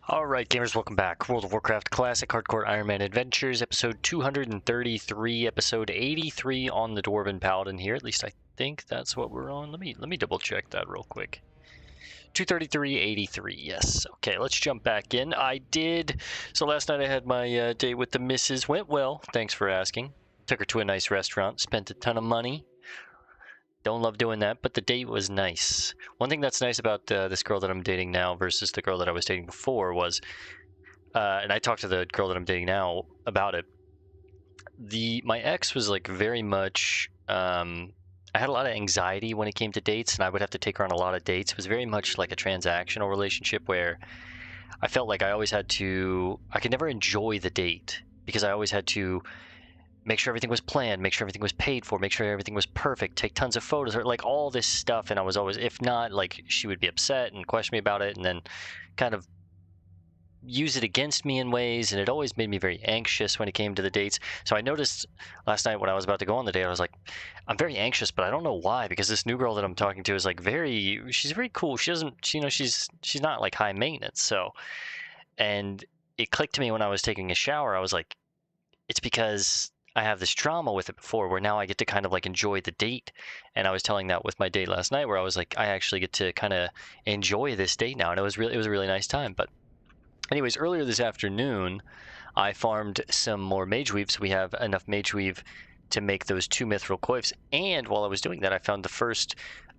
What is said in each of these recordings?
Alright gamers, welcome back. World of Warcraft Classic Hardcore Ironman Adventures, episode 233, episode 83 on the Dwarven Paladin here. At least I think that's what we're on. Let me double check that real quick. 233.83, yes. Okay, let's jump back in. So last night I had my date with the missus. Went well, thanks for asking. Took her to a nice restaurant, spent a ton of money. Don't love doing that, but the date was nice. One thing that's nice about this girl that I'm dating now versus the girl that I was dating before was, and I talked to the girl that I'm dating now about it. My ex was like very much. I had a lot of anxiety when it came to dates, and I would have to take her on a lot of dates. It was very much like a transactional relationship where I felt like I could never enjoy the date because I always had to make sure everything was planned, make sure everything was paid for, make sure everything was perfect, take tons of photos, or like all this stuff. And I was always, if not, like she would be upset and question me about it and then kind of use it against me in ways. And it always made me very anxious when it came to the dates. So I noticed last night when I was about to go on the date, I was like, I'm very anxious, but I don't know why, because this new girl that I'm talking to is like she's very cool. She doesn't, she's not like high maintenance. So, and it clicked to me when I was taking a shower. I was like, it's because I have this trauma with it before where now I get to kind of like enjoy the date. And I was telling that with my date last night where I was like, I actually get to kind of enjoy this date now. And it was a really nice time. But anyways, earlier this afternoon, I farmed some more mage weave. So we have enough mage weave to make those 2 mithril coifs. And while I was doing that, I found the first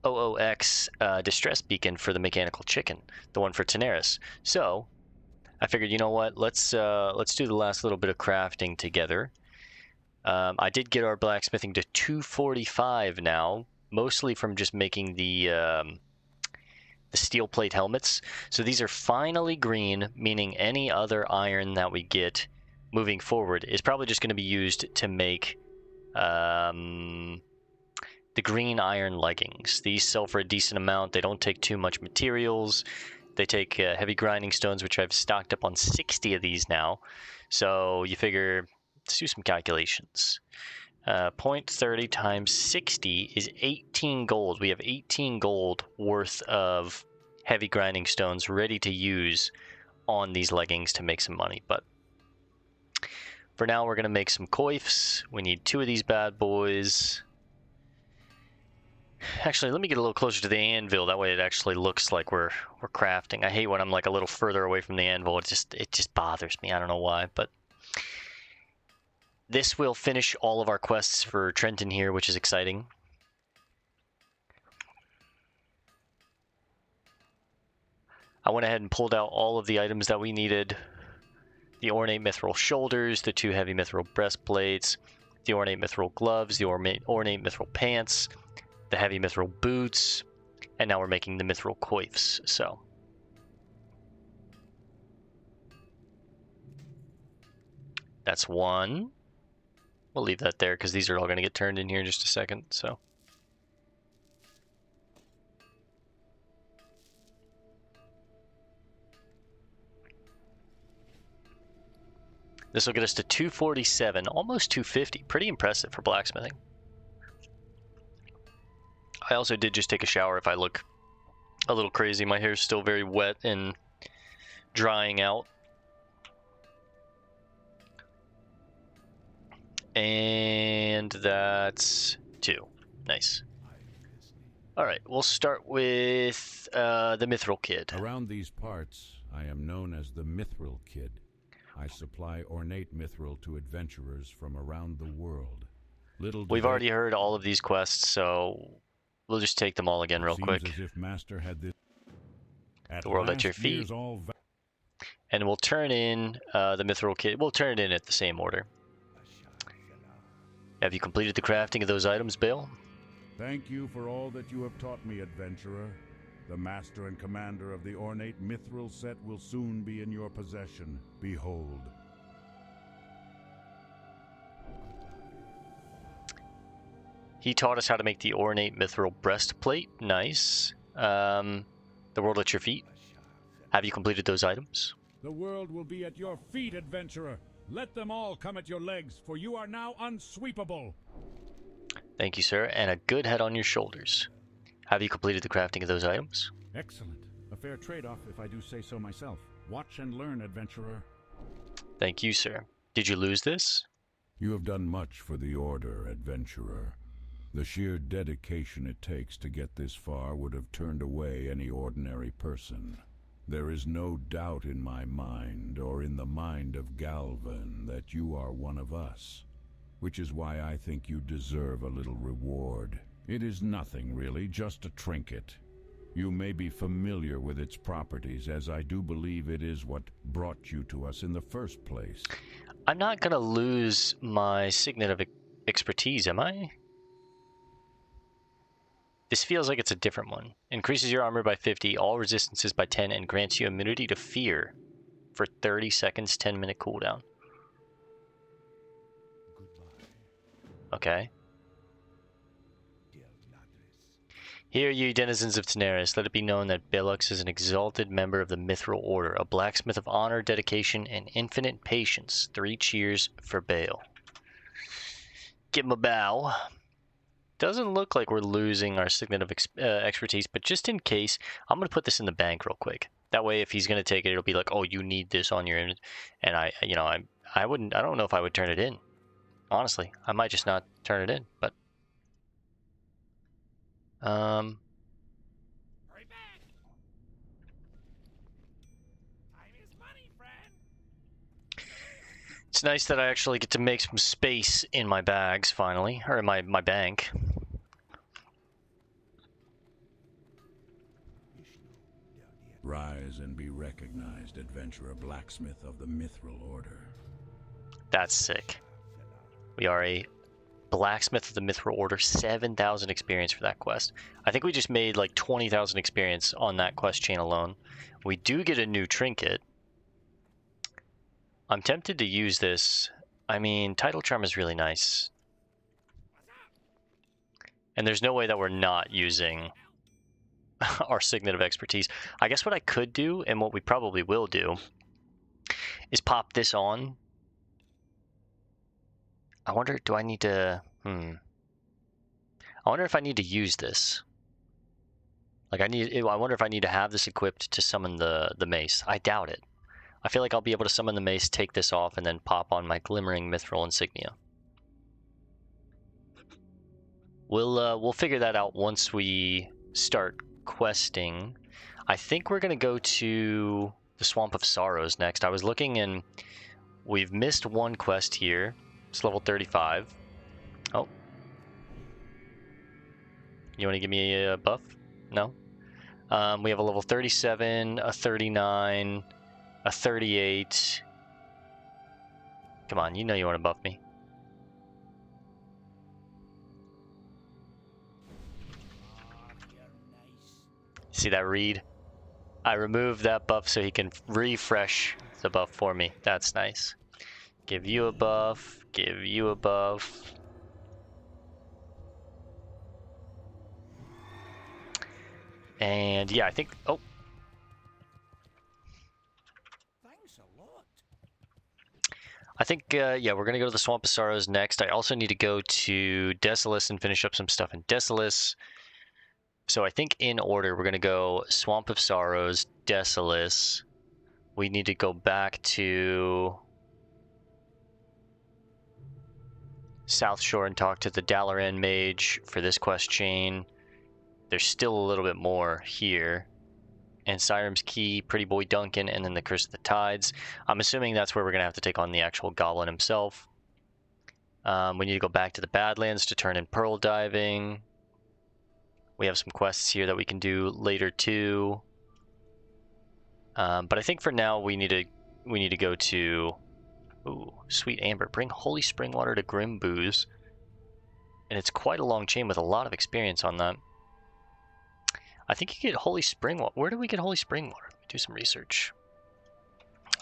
OOX distress beacon for the mechanical chicken, the one for Tenaris. So I figured, you know what, let's do the last little bit of crafting together. I did get our blacksmithing to 245 now, mostly from just making the steel plate helmets. So these are finally green, meaning any other iron that we get moving forward is probably just going to be used to make the green iron leggings. These sell for a decent amount. They don't take too much materials. They take heavy grinding stones, which I've stocked up on 60 of these now. So you figure, let's do some calculations. 0.30 times 60 is 18 gold. We have 18 gold worth of heavy grinding stones ready to use on these leggings to make some money. But for now, we're going to make some coifs. We need 2 of these bad boys. Actually, let me get a little closer to the anvil. That way it actually looks like we're crafting. I hate when I'm like a little further away from the anvil. It just bothers me. I don't know why, but this will finish all of our quests for Trenton here, which is exciting. I went ahead and pulled out all of the items that we needed. The ornate mithril shoulders, the 2 heavy mithril breastplates, the ornate mithril gloves, the ornate mithril pants, the heavy mithril boots, and now we're making the mithril coifs. So that's 1. We'll leave that there because these are all going to get turned in here in just a second. So this will get us to 247, almost 250. Pretty impressive for blacksmithing. I also did just take a shower. If I look a little crazy, my hair's still very wet and drying out. And that's 2. Nice. Alright, we'll start with the Mithril Kid. Around these parts, I am known as the Mithril Kid. I supply ornate mithril to adventurers from around the world. We've already heard all of these quests, so we'll just take them all again real quick. As if Master had this the world at your feet. And we'll turn in the Mithril Kid. We'll turn it in at the same order. Have you completed the crafting of those items, Bale? Thank you for all that you have taught me, adventurer. The master and commander of the ornate mithril set will soon be in your possession. Behold. He taught us how to make the ornate mithril breastplate. Nice. The world at your feet. Have you completed those items? The world will be at your feet, adventurer. Let them all come at your legs, for you are now unsweepable. Thank you, sir. And a good head on your shoulders. Have you completed the crafting of those items? Excellent. A fair trade-off, if I do say so myself. Watch and learn, adventurer. Thank you, sir. Did you lose this? You have done much for the Order, adventurer. The sheer dedication it takes to get this far would have turned away any ordinary person. There is no doubt in my mind, or in the mind of Galvan, that you are one of us, which is why I think you deserve a little reward. It is nothing, really, just a trinket. You may be familiar with its properties, as I do believe it is what brought you to us in the first place. I'm not gonna lose my signet of expertise, am I? This feels like it's a different one. Increases your armor by 50, all resistances by 10, and grants you immunity to fear for 30 seconds, 10-minute cooldown. Okay. Hear ye, denizens of Teneris, let it be known that Belux is an exalted member of the Mithril Order, a blacksmith of honor, dedication, and infinite patience. 3 cheers for Bale. Give him a bow. Doesn't look like we're losing our signet of expertise, but just in case, I'm going to put this in the bank real quick. That way, if he's going to take it, it'll be like, oh, you need this on your... And I don't know if I would turn it in. Honestly, I might just not turn it in, but... Hurry back. Time is money, friend. It's nice that I actually get to make some space in my bags, finally. Or in my bank. Rise and be recognized, adventurer blacksmith of the Mithril Order. That's sick. We are a blacksmith of the Mithril Order, 7,000 experience for that quest. I think we just made like 20,000 experience on that quest chain alone. We do get a new trinket. I'm tempted to use this. I mean, Title Charm is really nice. And there's no way that we're not using our signet of expertise. I guess what I could do, and what we probably will do, is pop this on. I wonder, do I need to... I wonder if I need to use this. Like, I wonder if I need to have this equipped to summon the mace. I doubt it. I feel like I'll be able to summon the mace, take this off, and then pop on my glimmering mithril insignia. We'll figure that out once we start questing. I think we're gonna go to the Swamp of Sorrows next. I was looking, and we've missed one quest here. It's level 35. Oh. You want to give me a buff? No? We have a level 37, a 39, a 38. Come on, you know you want to buff me. See that read? I removed that buff so he can refresh the buff for me. That's nice. Give you a buff. Give you a buff. And yeah, I think... Oh. Thanks a lot. I think, yeah, we're going to go to the Swamp of Sorrows next. I also need to go to Desolus and finish up some stuff in Desolus. So I think in order, we're going to go Swamp of Sorrows, Desolus. We need to go back to South Shore and talk to the Dalaran Mage for this quest chain. There's still a little bit more here. And Syrum's Key, Pretty Boy Duncan, and then the Curse of the Tides. I'm assuming that's where we're going to have to take on the actual Goblin himself. We need to go back to the Badlands to turn in Pearl Diving. We have some quests here that we can do later too. But I think for now we need to go to... Ooh, Sweet Amber. Bring Holy Spring Water to Grimbooze. And it's quite a long chain with a lot of experience on that. I think you get Holy Spring Water. Where do we get Holy Spring Water? Let me do some research.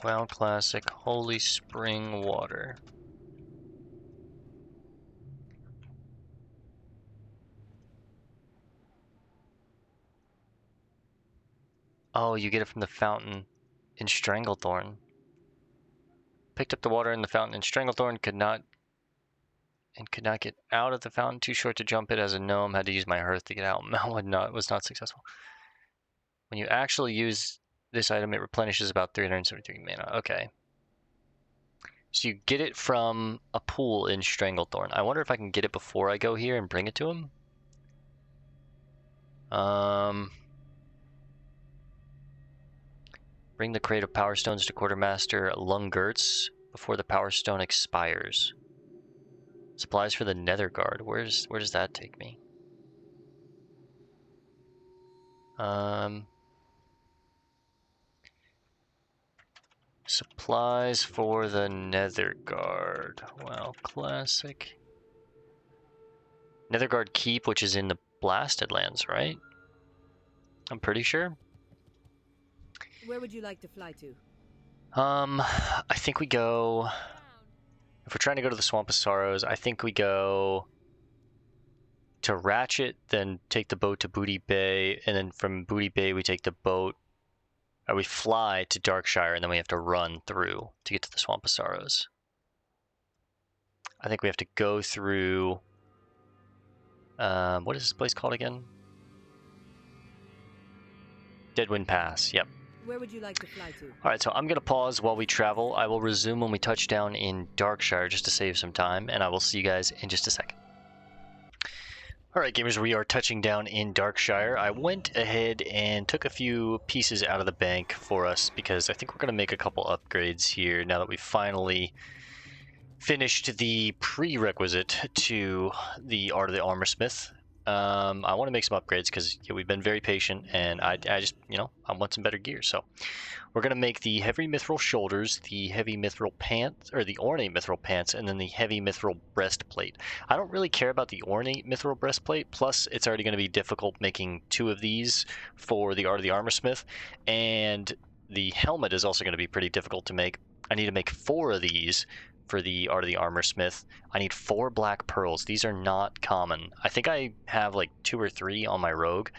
WoW Classic Holy Spring Water. Oh, you get it from the fountain in Stranglethorn. Picked up the water in the fountain in Stranglethorn, could not get out of the fountain. Too short to jump it as a gnome. Had to use my hearth to get out. Was not successful. When you actually use this item, it replenishes about 373 mana. Okay. So you get it from a pool in Stranglethorn. I wonder if I can get it before I go here and bring it to him. Bring the crate of Power Stones to Quartermaster Lungertz before the Power Stone expires. Supplies for the Nether Guard. Where does that take me? Supplies for the Nether Guard. Well, classic. Nether Guard Keep, which is in the Blasted Lands, right? I'm pretty sure. Where would you like to fly to? I think we go... If we're trying to go to the Swamp of Sorrows, I think we go to Ratchet, then take the boat to Booty Bay, and then from Booty Bay we take the boat, or we fly to Darkshire, and then we have to run through to get to the Swamp of Sorrows. I think we have to go through... what is this place called again? Deadwind Pass, yep. Where would you like to fly to? Alright, so I'm going to pause while we travel. I will resume when we touch down in Darkshire just to save some time, and I will see you guys in just a second. Alright gamers, we are touching down in Darkshire. I went ahead and took a few pieces out of the bank for us because I think we're going to make a couple upgrades here now that we've finally finished the prerequisite to the Art of the Armorsmith. I want to make some upgrades because we've been very patient, and I just, I want some better gear. So we're going to make the heavy mithril shoulders, the heavy mithril pants, or the ornate mithril pants, and then the heavy mithril breastplate. I don't really care about the ornate mithril breastplate, plus it's already going to be difficult making 2 of these for the Art of the Armorsmith, and the helmet is also going to be pretty difficult to make. I need to make 4 of these for the Art of the Armorsmith. I need 4 black pearls. These are not common. I think I have like 2 or 3 on my rogue,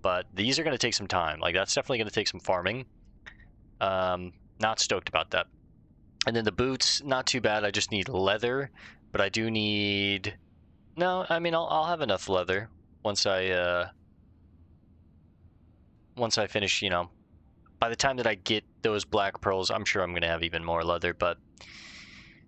but these are going to take some time. Like, that's definitely going to take some farming. Not stoked about that. And then the boots, not too bad. I just need leather, but I do need... No, I mean, I'll have enough leather once I finish, by the time that I get those black pearls, I'm sure I'm going to have even more leather, but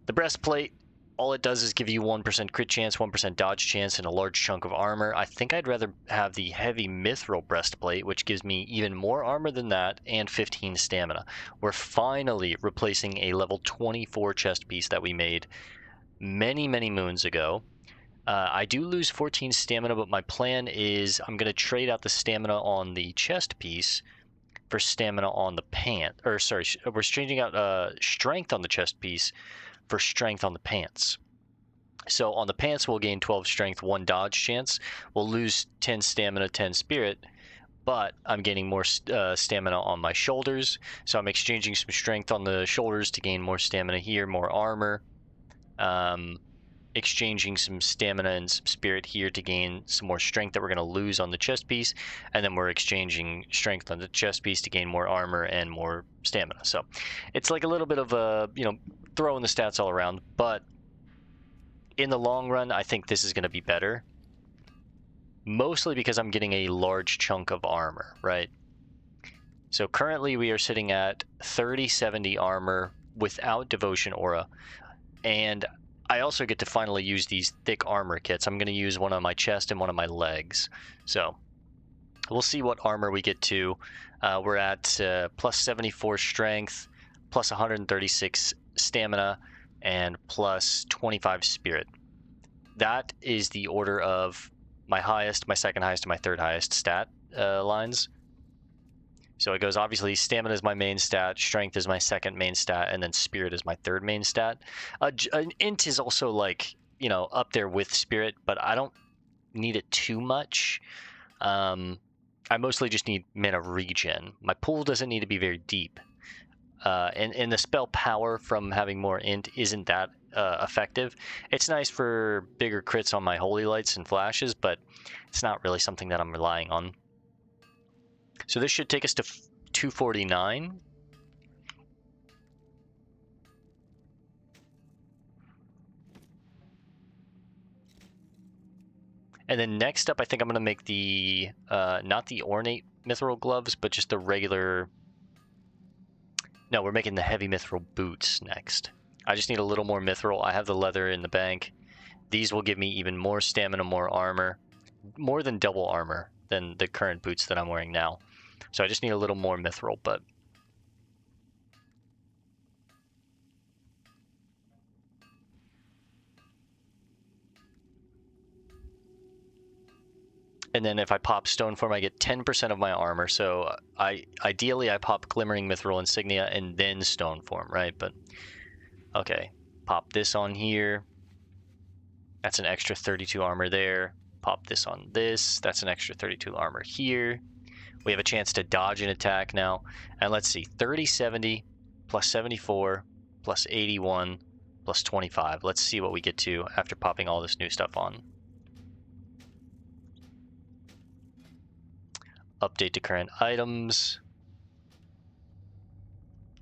the breastplate, all it does is give you 1% crit chance, 1% dodge chance, and a large chunk of armor. I think I'd rather have the heavy mithril breastplate, which gives me even more armor than that, and 15 stamina. We're finally replacing a level 24 chest piece that we made many, many moons ago. I do lose 14 stamina, but my plan is I'm going to trade out the stamina on the chest piece for stamina on the pant. Or, sorry, we're changing out strength on the chest piece for strength on the pants. So on the pants we'll gain 12 strength, 1 dodge chance. We'll lose 10 stamina, 10 spirit, but I'm gaining more stamina on my shoulders. So I'm exchanging some strength on the shoulders to gain more stamina here, more armor. Exchanging some stamina and some spirit here to gain some more strength that we're going to lose on the chest piece, and then we're exchanging strength on the chest piece to gain more armor and more stamina. So it's like a little bit of a, throwing the stats all around, but in the long run I think this is going to be better, mostly because I'm getting a large chunk of armor, right? So currently we are sitting at 3070 armor without devotion aura, and I also get to finally use these thick armor kits. I'm going to use one on my chest and one on my legs. So we'll see what armor we get to. We're at plus 74 strength, plus 136 stamina, and plus 25 spirit. That is the order of my highest, my second highest, and my third highest stat lines. So it goes, obviously, stamina is my main stat, strength is my second main stat, and then spirit is my third main stat. An int is also, like, up there with spirit, but I don't need it too much. I mostly just need mana regen. My pool doesn't need to be very deep. And the spell power from having more int isn't that effective. It's nice for bigger crits on my holy lights and flashes, but it's not really something that I'm relying on. So this should take us to 249. And then next up, I think I'm going to make the, not the ornate mithril gloves, but just the regular... No, we're making the heavy mithril boots next. I just need a little more mithril. I have the leather in the bank. These will give me even more stamina, more armor. More than double armor than the current boots that I'm wearing now. So I just need a little more mithril, but... And then if I pop stone form, I get 10% of my armor. So ideally I pop glimmering mithril insignia and then stone form, right? But okay, pop this on here. That's an extra 32 armor there. Pop this on this. That's an extra 32 armor here. We have a chance to dodge an attack now. And let's see, 30, 70, plus 74, plus 81, plus 25. Let's see what we get to after popping all this new stuff on. Update to current items.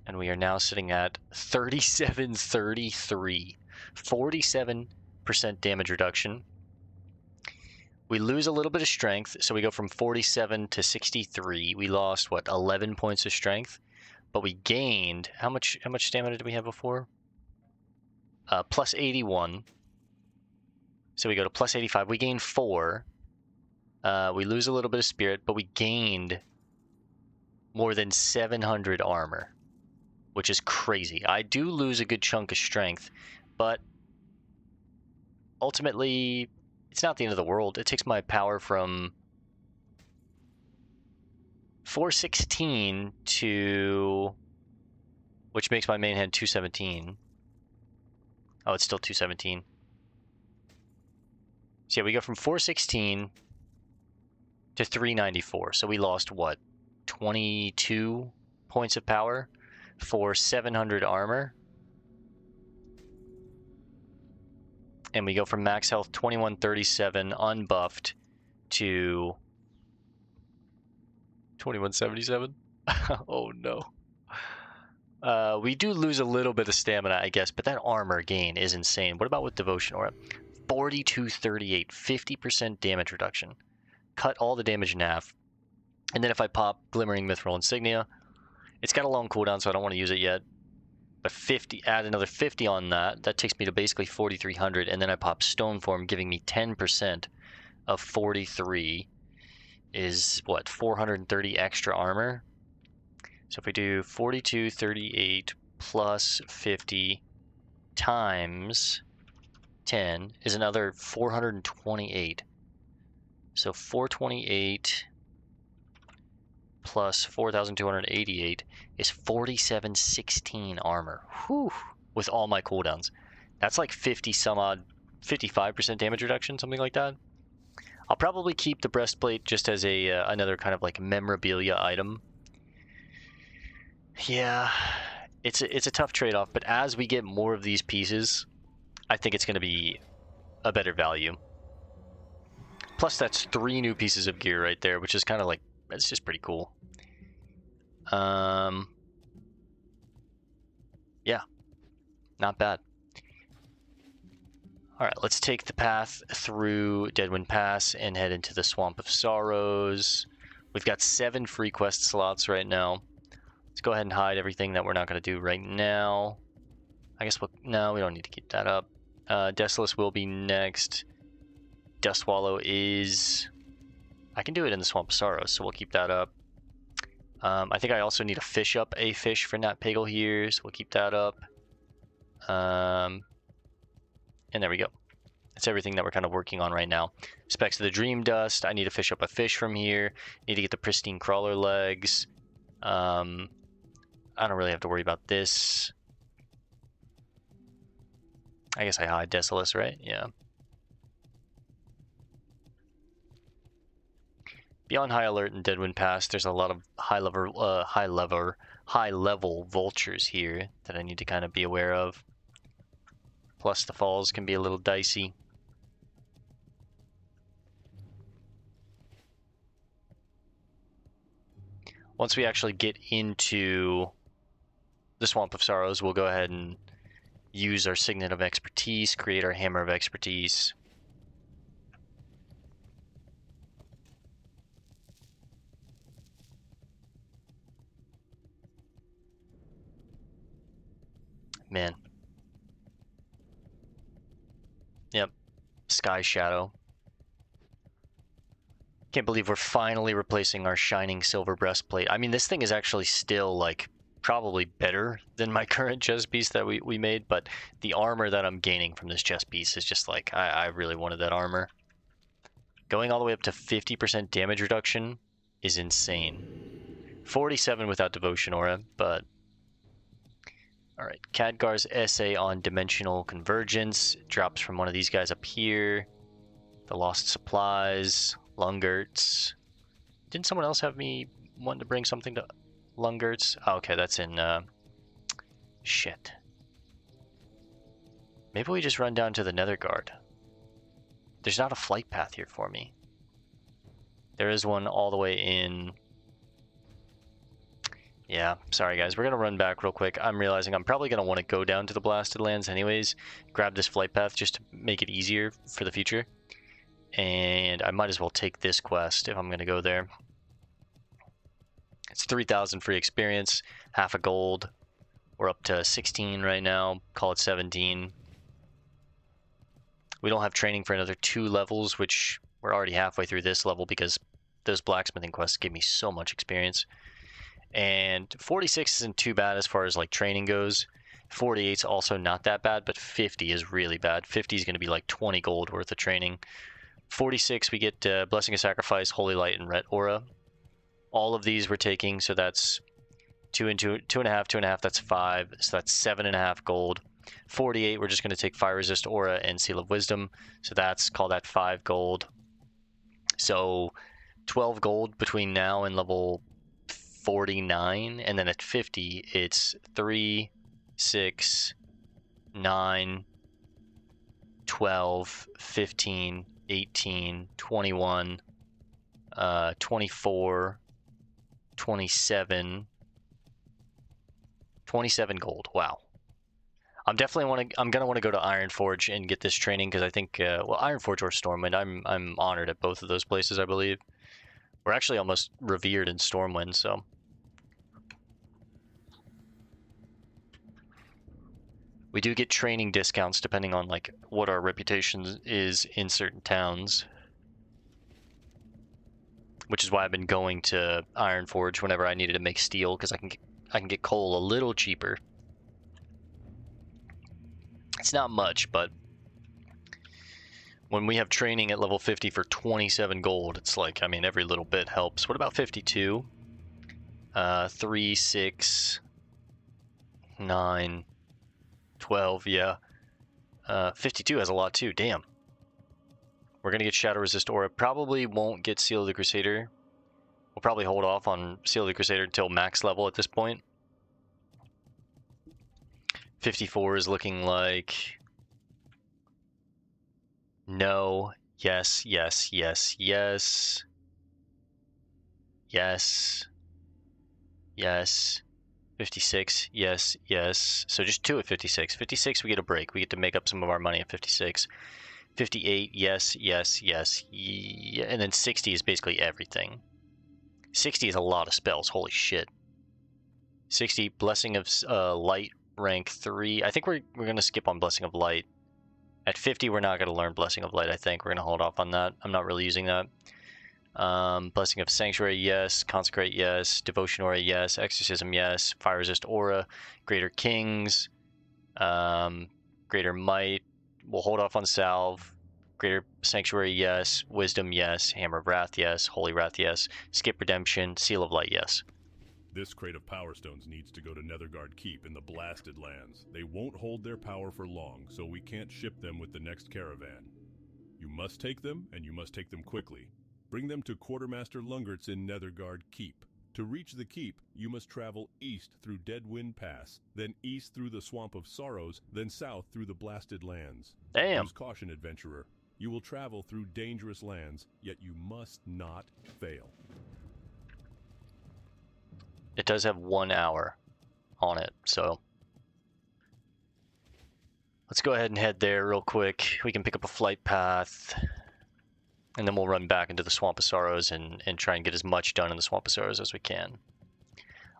And we are now sitting at 3733. 47% damage reduction. We lose a little bit of strength, so we go from 47 to 63. We lost, what, 11 points of strength? But we gained, how much stamina did we have before? Plus 81. So we go to plus 85. We gain 4. We lose a little bit of spirit, but we gained more than 700 armor, which is crazy. I do lose a good chunk of strength, but ultimately, it's not the end of the world. It takes my power from 416 to, which makes my main hand 217. Oh, it's still 217. So yeah, we go from 416 to 394. So we lost, what, 22 points of power for 700 armor. And we go from max health 2137 unbuffed to 2177. Oh no. We do lose a little bit of stamina, I guess, but that armor gain is insane. What about with devotion aura? 4238, 50% damage reduction. Cut all the damage in half. And then if I pop glimmering mithril insignia, it's got a long cooldown, so I don't want to use it yet. But 50, add another 50 on that. That takes me to basically 4,300, and then I pop stone form, giving me 10% of 43 is what, 430 extra armor. So if we do 4238 plus 50 times 10 is another 428. So 428 plus 4,288 is 4716 armor. Whew, with all my cooldowns. That's like 50 some odd, 55% damage reduction, something like that. I'll probably keep the breastplate just as a another kind of like memorabilia item. Yeah, it's a tough trade-off, but as we get more of these pieces, I think it's going to be a better value. Plus, that's 3 new pieces of gear right there, which is kind of like, it's just pretty cool. Yeah, not bad. All right, let's take the path through Deadwind Pass and head into the Swamp of Sorrows. We've got 7 free quest slots right now. Let's go ahead and hide everything that we're not going to do right now. I guess no, we don't need to keep that up. Desolus will be next. Dustwallow is... I can do it in the Swamp of Sorrows, so we'll keep that up. I think I also need to fish up a fish for Nat Pagel here, so we'll keep that up. And there we go. That's everything that we're kind of working on right now. Specs of the Dream Dust. I need to fish up a fish from here. Need to get the pristine crawler legs. I don't really have to worry about this. I guess I hide Desolus, right? Yeah. Beyond High Alert and Deadwind Pass, there's a lot of high level vultures here that I need to kind of be aware of. Plus the falls can be a little dicey. Once we actually get into the Swamp of Sorrows, we'll go ahead and use our Signet of Expertise, create our Hammer of Expertise. man. Yep. Sky Shadow. Can't believe we're finally replacing our shining silver breastplate. I mean, this thing is actually still, like, probably better than my current chest piece that we made, but the armor that I'm gaining from this chest piece is just like, I really wanted that armor. Going all the way up to 50% damage reduction is insane. 47 without Devotion Aura, but... Alright, Khadgar's essay on Dimensional Convergence drops from one of these guys up here. The Lost Supplies, Lungerts. Didn't someone else have me wanting to bring something to Lungerts? Oh, okay, that's in, shit. Maybe we just run down to the Netherguard. There's not a flight path here for me. There is one all the way in... Yeah, sorry guys, we're going to run back real quick. I'm realizing I'm probably going to want to go down to the Blasted Lands anyways. Grab this flight path just to make it easier for the future. And I might as well take this quest if I'm going to go there. It's 3,000 free experience, half a gold. We're up to 16 right now, call it 17. We don't have training for another 2 levels, which we're already halfway through this level because those blacksmithing quests gave me so much experience. And 46 isn't too bad as far as like training goes. 48's also not that bad, but 50 is really bad. 50 is going to be like 20 gold worth of training. 46 we get Blessing of Sacrifice, Holy Light, and Ret Aura. All of these we're taking, so that's 2 and 2, 2.5, 2.5, that's 5, so that's 7.5 gold. 48 we're just going to take Fire Resist Aura and Seal of Wisdom, so that's, call that 5 gold. So 12 gold between now and level 49, and then at 50 it's 3, 6, 9, 12, 15, 18, 21, 24, 27 gold. Wow. I'm gonna want to go to Ironforge and get this training because I think well, Ironforge or Stormwind, I'm honored at both of those places. I believe we're actually almost revered in Stormwind, so we do get training discounts depending on like what our reputation is in certain towns, which is why I've been going to Ironforge whenever I needed to make steel, because I can get coal a little cheaper. It's not much, but when we have training at level 50 for 27 gold, it's like, I mean, every little bit helps. What about 52? 3, 6, 9, 12, yeah. 52 has a lot too, damn. We're gonna get Shadow Resist Aura. Probably won't get Seal of the Crusader. We'll probably hold off on Seal of the Crusader until max level at this point. 54 is looking like... No. Yes, yes, yes, yes. Yes. Yes. 56, yes, yes. So just 2 at 56. 56 we get a break. We get to make up some of our money at 56. 58, yes, yes, yes. Yeah. And then 60 is basically everything. 60 is a lot of spells, holy shit. 60, Blessing of Light, rank 3. I think we're going to skip on Blessing of Light. At 50, we're not going to learn Blessing of Light, I think. We're going to hold off on that. I'm not really using that. Blessing of Sanctuary, yes. Consecrate, yes. Devotion Aura, yes. Exorcism, yes. Fire Resist Aura. Greater Kings. Greater Might. We'll hold off on Salve. Greater Sanctuary, yes. Wisdom, yes. Hammer of Wrath, yes. Holy Wrath, yes. Skip Redemption. Seal of Light, yes. This crate of Power Stones needs to go to Netherguard Keep in the Blasted Lands. They won't hold their power for long, so we can't ship them with the next caravan. You must take them, and you must take them quickly. Bring them to Quartermaster Lungert's in Netherguard Keep. To reach the keep, you must travel east through Deadwind Pass, then east through the Swamp of Sorrows, then south through the Blasted Lands. Damn. Use caution, adventurer. You will travel through dangerous lands, yet you must not fail. It does have 1 hour on it, so let's go ahead and head there real quick. We can pick up a flight path, and then we'll run back into the Swamp of Sorrows and try and get as much done in the Swamp of Sorrows as we can.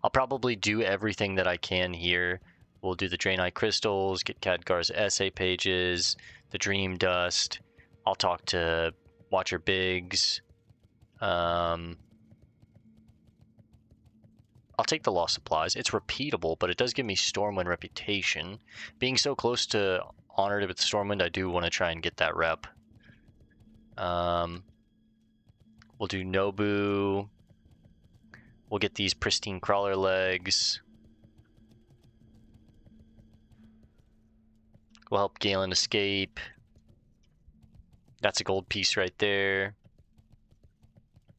I'll probably do everything that I can here We'll do the Draenei crystals, get Khadgar's essay pages, the Dream Dust. I'll talk to Watcher Biggs. I'll take the Lost Supplies. It's repeatable, but it does give me Stormwind reputation. Being so close to Honored with Stormwind, I do want to try and get that rep. We'll do Nobu. We'll get these pristine crawler legs. We'll help Galen escape. That's a gold piece right there.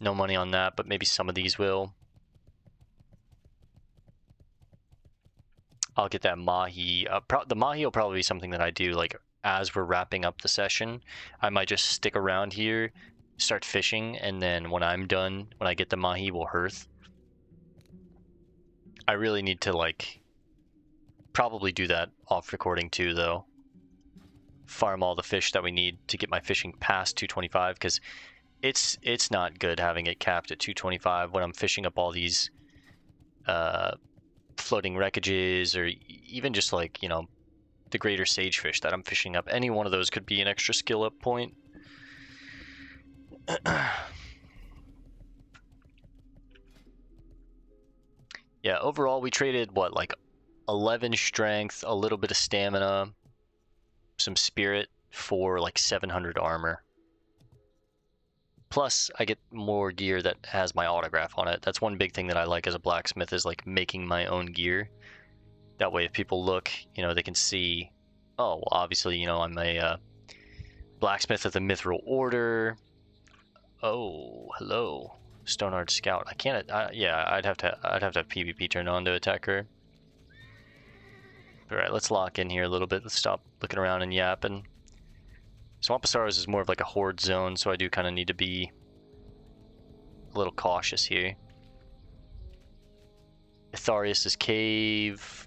No money on that, but maybe some of these will. I'll get that Mahi. The Mahi will probably be something that I do like as we're wrapping up the session. I might just stick around here, start fishing, and then when I'm done, when I get the Mahi, we'll hearth. I really need to like probably do that off recording too, though. Farm all the fish that we need to get my fishing past 225, because it's not good having it capped at 225 when I'm fishing up all these floating wreckages, or even just like, you know, the greater sagefish that I'm fishing up. Any one of those could be an extra skill up point. Yeah, overall we traded what, like 11 strength, a little bit of stamina, some spirit for like 700 armor. Plus, I get more gear that has my autograph on it. That's one big thing that I like as a blacksmith, is like making my own gear. That way, if people look, you know, they can see, oh, well, obviously, you know, I'm a blacksmith of the Mithril Order. Oh, hello, Stoneheart Scout. I can't. Yeah, I'd have to have PvP turned on to attack her. All right, let's lock in here a little bit. Let's stop looking around and yapping. Swamposaurus is more of like a horde zone, so I do kind of need to be a little cautious here. Itharius' cave.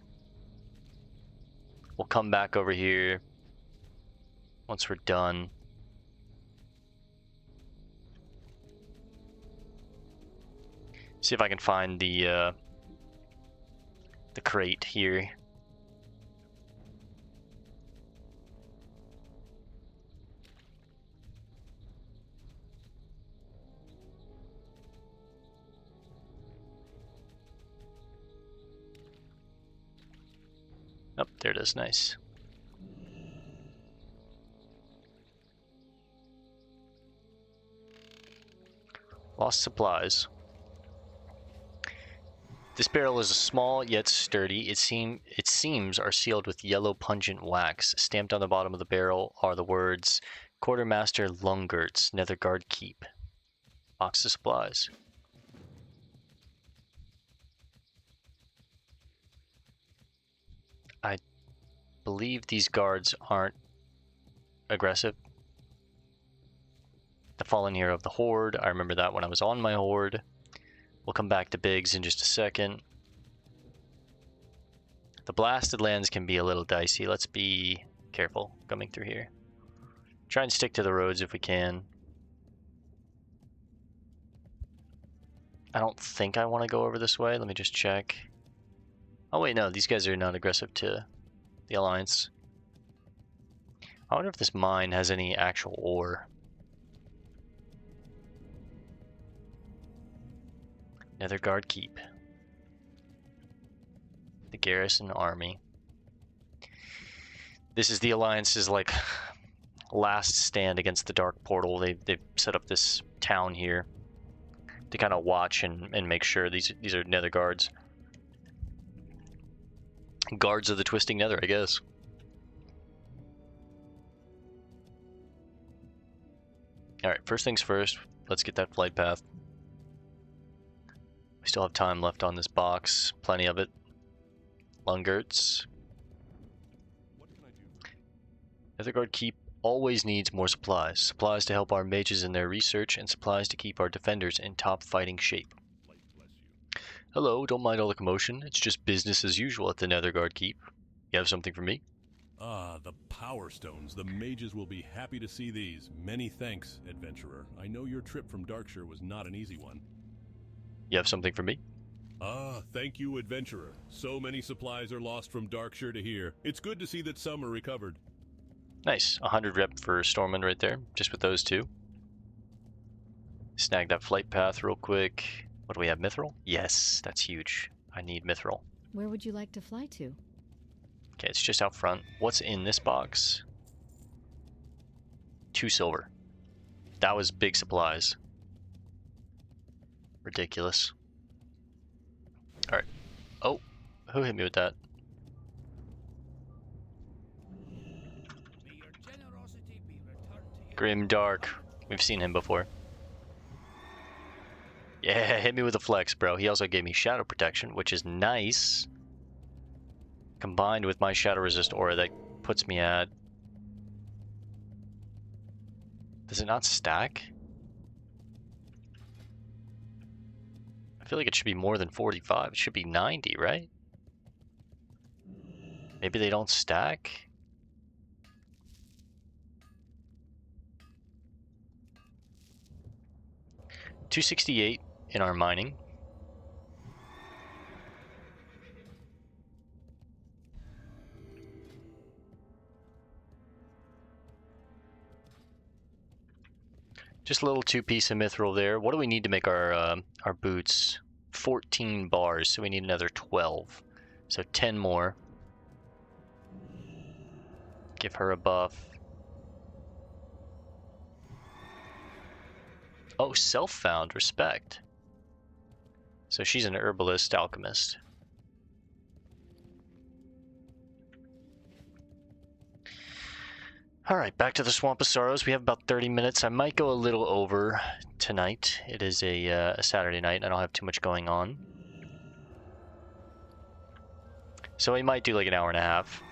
We'll come back over here once we're done. See if I can find the crate here. Oh, there it is. Nice. Lost supplies. This barrel is small yet sturdy. It seems are sealed with yellow pungent wax. Stamped on the bottom of the barrel are the words Quartermaster Lungert's Netherguard Keep. Box of supplies. I believe these guards aren't aggressive. The Fallen Hero of the Horde. I remember that when I was on my Horde. We'll come back to Biggs in just a second. The Blasted Lands can be a little dicey. Let's be careful coming through here. Try and stick to the roads if we can. I don't think I want to go over this way. Let me just check. Oh wait, no, these guys are not aggressive to the Alliance. I wonder if this mine has any actual ore. Netherguard Keep. The Garrison Army. This is the Alliance's like last stand against the Dark Portal. They've set up this town here to kind of watch and make sure. These are Nether Guards. Guards of the Twisting Nether, I guess. Alright, first things first, let's get that flight path. We still have time left on this box, plenty of it. Lungerts. Netherguard Keep always needs more supplies. Supplies to help our mages in their research, and supplies to keep our defenders in top fighting shape. Hello, don't mind all the commotion. It's just business as usual at the Netherguard Keep. You have something for me? Ah, the Power Stones. The mages will be happy to see these. Many thanks, adventurer. I know your trip from Darkshire was not an easy one. You have something for me? Ah, thank you, adventurer. So many supplies are lost from Darkshire to here. It's good to see that some are recovered. Nice. 100 rep for Stormwind right there, just with those two. Snag that flight path real quick. What do we have, Mithril? Yes, that's huge. I need Mithril. Where would you like to fly to? Okay, it's just out front. What's in this box? 2 silver. That was big supplies. Ridiculous. Alright. Oh, who hit me with that? May your generosity be returned to you. Grim Dark. We've seen him before. Yeah, hit me with a flex, bro. He also gave me shadow protection, which is nice. Combined with my shadow resist aura, that puts me at... Does it not stack? I feel like it should be more than 45. It should be 90, right? Maybe they don't stack? $268 in our mining. Just a little 2-piece of mithril there. What do we need to make our boots? 14 bars, so we need another 12. So 10 more. Give her a buff. Oh, self-found, respect. So she's an herbalist alchemist. Alright, back to the Swamp of Sorrows. We have about 30 minutes. I might go a little over tonight. It is a Saturday night, and I don't have too much going on. So we might do like an hour and a half.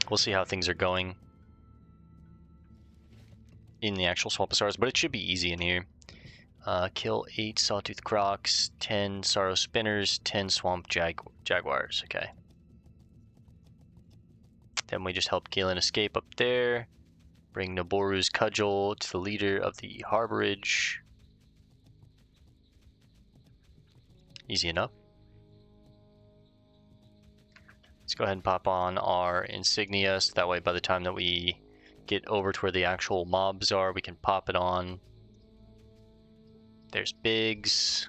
We'll see how things are going in the actual Swamp of Sorrows, but it should be easy in here. Kill 8 Sawtooth Crocs, 10 Sorrow Spinners, 10 Swamp Jaguars. Okay. Then we just help Galen escape up there. Bring Noboru's Cudgel to the leader of the Harborage. Easy enough. Let's go ahead and pop on our insignia, so that way by the time that we get over to where the actual mobs are, we can pop it on. There's Biggs.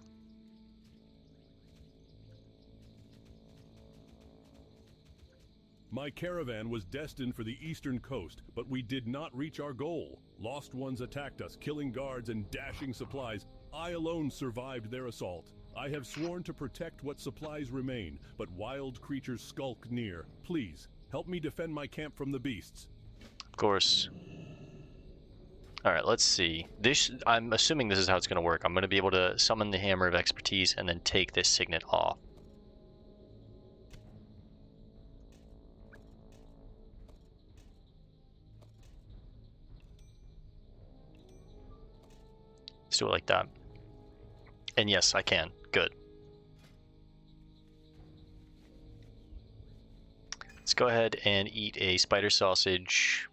My caravan was destined for the eastern coast, but we did not reach our goal. Lost ones attacked us, killing guards and dashing supplies. I alone survived their assault. I have sworn to protect what supplies remain, but wild creatures skulk near. Please, help me defend my camp from the beasts. Of course. Alright, let's see. I'm assuming this is how it's going to work. I'm going to be able to summon the Hammer of Expertise and then take this signet off. Let's do it like that. And yes, I can. Good. Let's go ahead and eat a spider sausage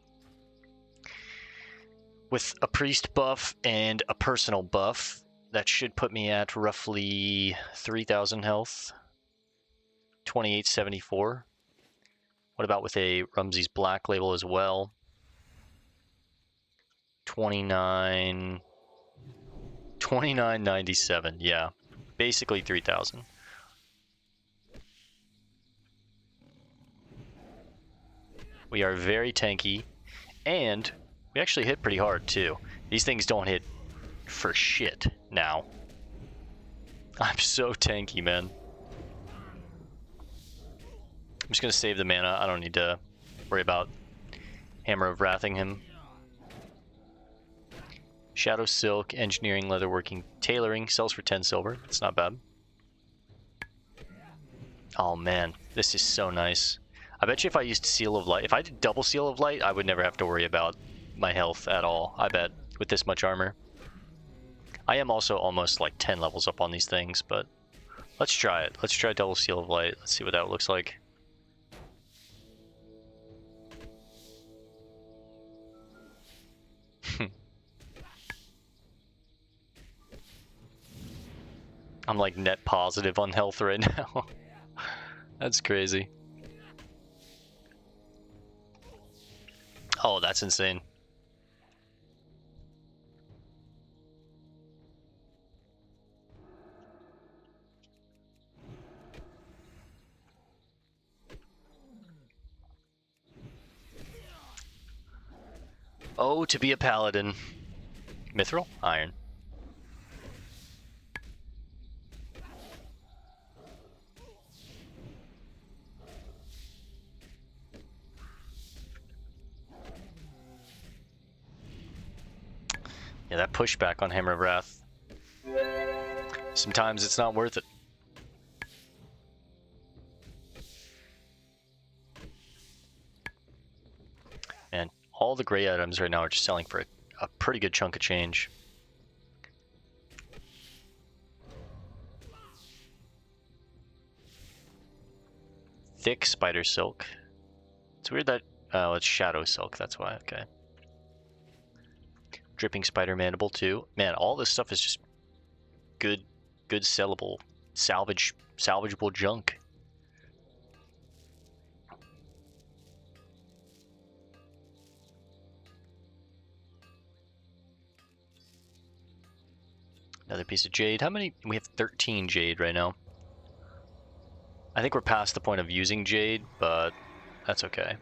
with a priest buff and a personal buff. That should put me at roughly 3,000 health. 2874. What about with a Rumsey's Black Label as well? 2997. Yeah, basically 3,000. We are very tanky, and we actually hit pretty hard too. These things don't hit for shit now. I'm so tanky, man. I'm just gonna save the mana. I don't need to worry about Hammer of Wrathing him. Shadow Silk, Engineering, Leatherworking, Tailoring, sells for 10 silver. It's not bad. Oh man, this is so nice. I bet you if I used Seal of Light, if I did double Seal of Light, I would never have to worry about my health at all, I bet, with this much armor. I am also almost like 10 levels up on these things, but let's try it. Let's try double Seal of Light. Let's see what that looks like. I'm like net positive on health right now. That's crazy. Oh, that's insane. Oh, to be a paladin. Mithril? Iron. Yeah, that pushback on Hammer of Wrath. Sometimes it's not worth it. And all the gray items right now are just selling for a pretty good chunk of change. Thick spider silk. It's weird that it's shadow silk, that's why. Okay. Dripping spider mandible too. Man, all this stuff is just good sellable, salvageable junk. Another piece of jade. How many? We have 13 jade right now. I think we're past the point of using jade, but that's okay.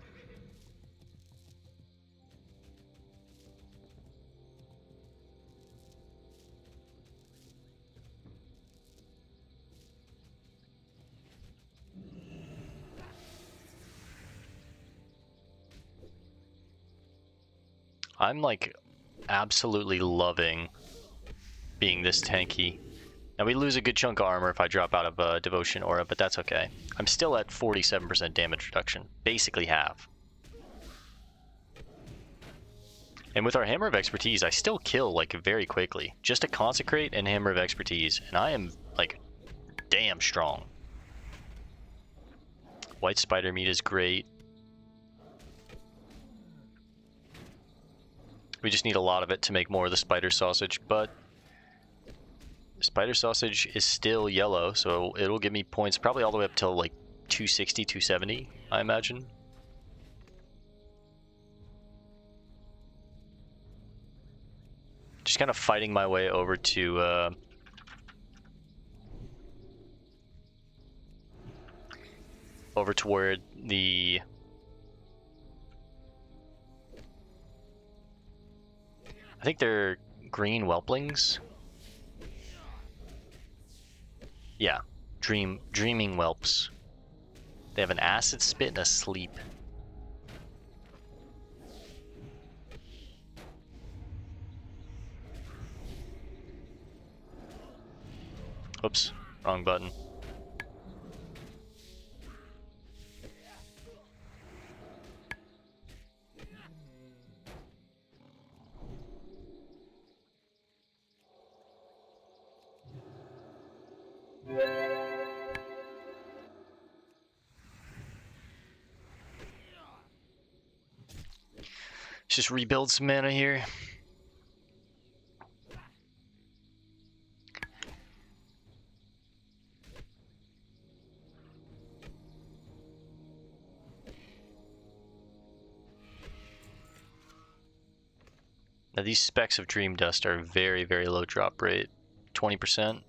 I'm like absolutely loving being this tanky. Now we lose a good chunk of armor if I drop out of Devotion Aura, but that's okay. I'm still at 47% damage reduction, basically half. And with our Hammer of Expertise, I still kill like very quickly. Just a Consecrate and Hammer of Expertise, and I am like damn strong. White spider meat is great. We just need a lot of it to make more of the spider sausage, but spider sausage is still yellow, so it'll give me points probably all the way up till like 260, 270, I imagine. Just kind of fighting my way over to where the I think they're green whelplings. Yeah, dreaming whelps. They have an acid spit and a sleep. Oops, wrong button. Let's just rebuild some mana here. Now these specks of Dream Dust are very, very low drop rate. 20%.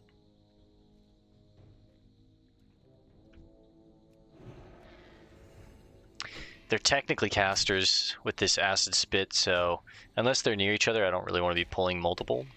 They're technically casters with this acid spit, so unless they're near each other, I don't really want to be pulling multiple.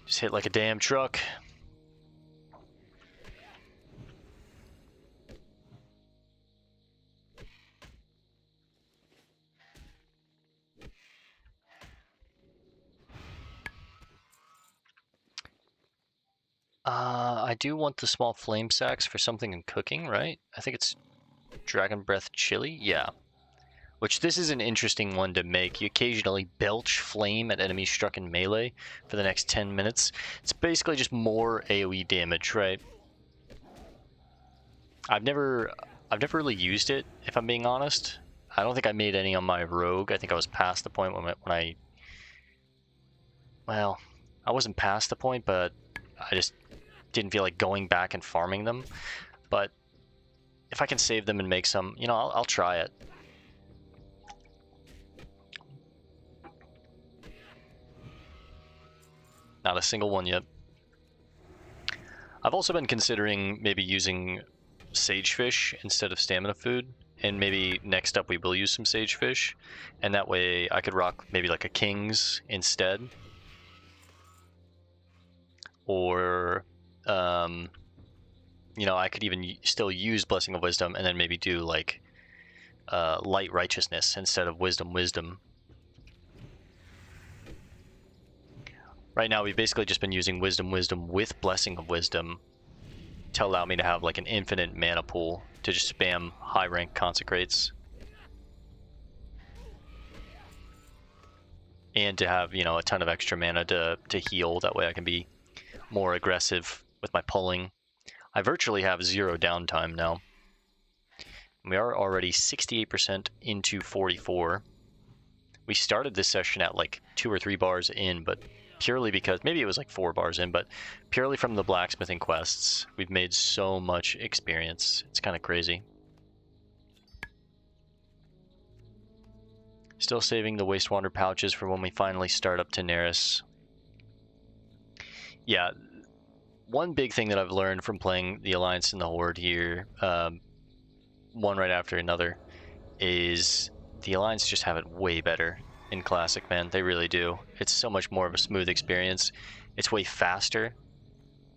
Just hit like a damn truck. I do want the small flame sacks for something in cooking, right? I think it's Dragon Breath Chili? Yeah. Which this is an interesting one to make. You occasionally belch flame at enemies struck in melee for the next 10 minutes. It's basically just more AoE damage, right? I've never really used it, if I'm being honest. I don't think I made any on my rogue. I think I was past the point well, I wasn't past the point, but I just didn't feel like going back and farming them. But if I can save them and make some, you know, I'll try it. Not a single one yet. I've also been considering maybe using sagefish instead of stamina food, and maybe next up we will use some sagefish, and that way I could rock maybe like a king's instead, or you know, I could even still use Blessing of Wisdom and then maybe do like light righteousness instead of wisdom. Right now we've basically just been using wisdom with Blessing of Wisdom to allow me to have like an infinite mana pool to just spam high rank consecrates. And to have, you know, a ton of extra mana to heal. That way I can be more aggressive with my pulling. I virtually have 0 downtime now. We are already 68% into 44. We started this session at like 2 or 3 bars in, but purely because, maybe it was like 4 bars in, but purely from the blacksmithing quests, we've made so much experience. It's kind of crazy. Still saving the Wastewander pouches for when we finally start up Daenerys. Yeah, one big thing that I've learned from playing the Alliance and the Horde here, one right after another, is the Alliance just have it way better in Classic, man. They really do. It's so much more of a smooth experience. It's way faster.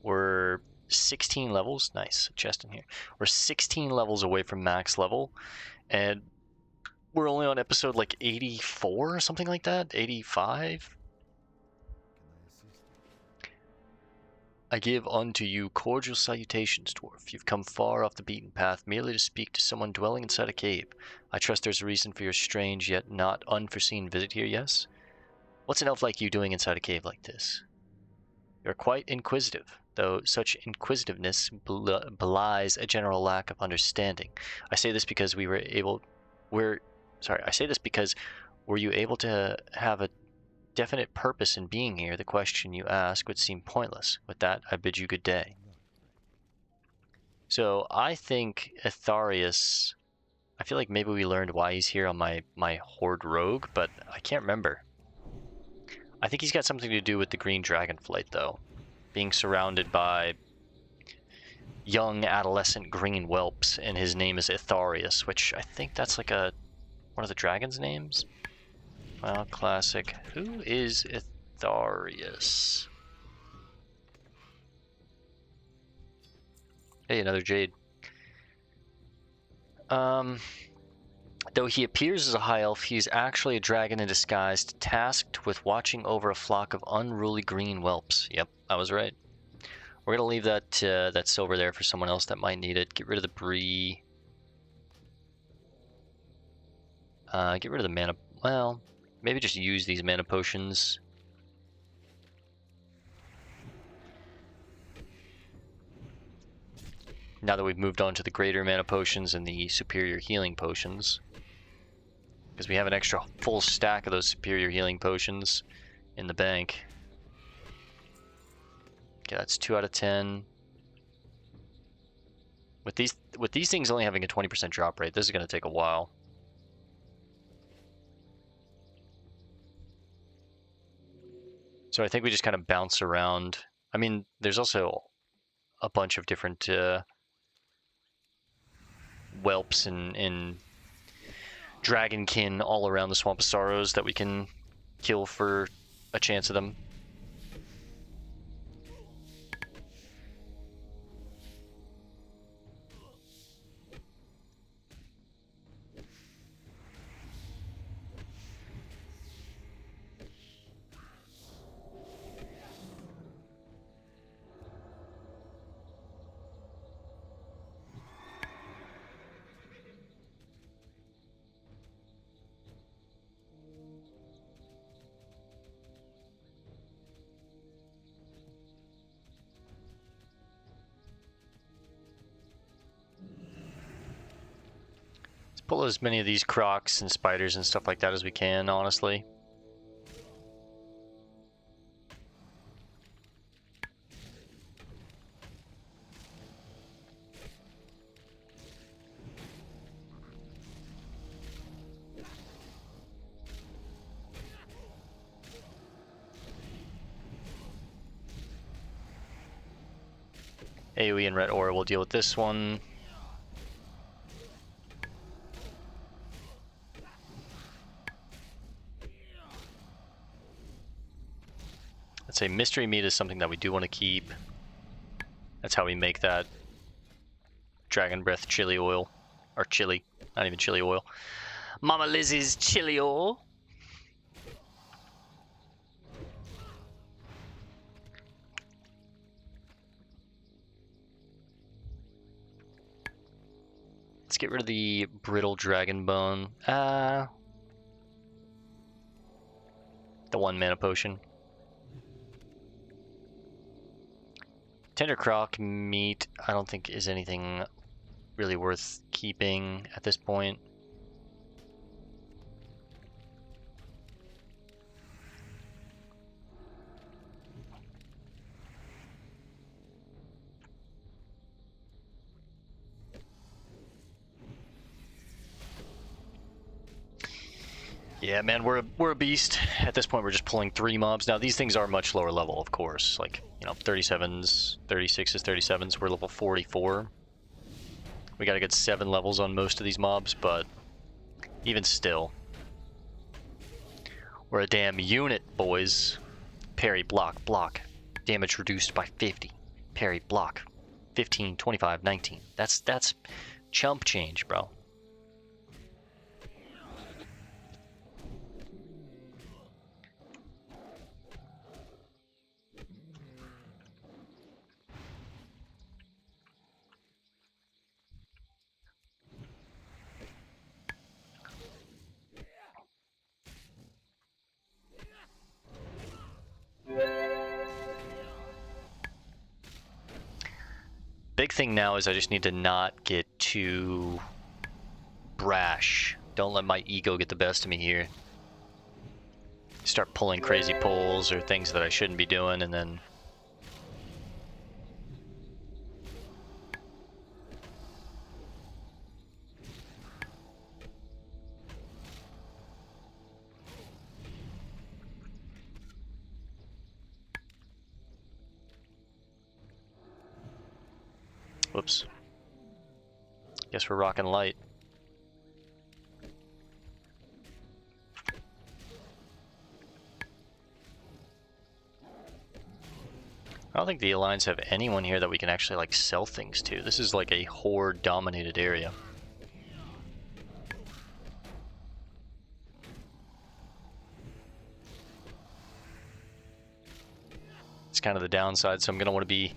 We're 16 levels. Nice, chest in here. We're 16 levels away from max level, and we're only on episode like 84 or something like that. 85. I give unto you cordial salutations, dwarf. You've come far off the beaten path merely to speak to someone dwelling inside a cave. I trust there's a reason for your strange yet not unforeseen visit here, yes? What's an elf like you doing inside a cave like this? You're quite inquisitive, though such inquisitiveness belies a general lack of understanding. I say this because were you able to have a definite purpose in being here? The question you ask would seem pointless. With that, I bid you good day. So I think Atharius, I feel like maybe we learned why he's here on my Horde Rogue, but I can't remember. I think he's got something to do with the Green Dragonflight, though. Being surrounded by young adolescent green whelps, and his name is Atharius, which I think that's like one of the dragon's names? Well, classic. Who is Atharius? Hey, another Jade. Though he appears as a high elf, he is actually a dragon in disguise, tasked with watching over a flock of unruly green whelps. Yep, I was right. We're gonna leave that silver there for someone else that might need it. Get rid of the brie. Get rid of the mana. Well, maybe just use these mana potions. Now that we've moved on to the greater mana potions and the superior healing potions. Because we have an extra full stack of those superior healing potions in the bank. Okay, that's 2 out of 10. With these things only having a 20% drop rate, this is going to take a while. So I think we just kind of bounce around. I mean, there's also a bunch of different whelps and dragonkin all around the Swamp of Sorrows that we can kill for a chance of them. pull as many of these crocs and spiders and stuff like that as we can, honestly. AoE and red aura will deal with this one. I'd say mystery meat is something that we do want to keep. That's how we make that dragon breath chili oil. Or chili, not even chili oil. Mama Lizzie's chili oil. Let's get rid of the brittle dragon bone. The 1 mana potion. Tender croc meat, I don't think is anything really worth keeping at this point. Yeah, man, we're a beast. At this point, we're just pulling 3 mobs. Now, these things are much lower level, of course. Like, you know, 37s, 36s, 37s. We're level 44. We gotta get 7 levels on most of these mobs, but even still. We're a damn unit, boys. Parry, block, block. Damage reduced by 50. Parry, block. 15, 25, 19. That's chump change, bro. Big thing now is I just need to not get too brash. Don't let my ego get the best of me here. Start pulling crazy pulls or things that I shouldn't be doing, and then whoops. Guess we're rocking light. I don't think the Alliance have anyone here that we can actually like sell things to. This is like a horde dominated area. It's kind of the downside, so I'm gonna want to be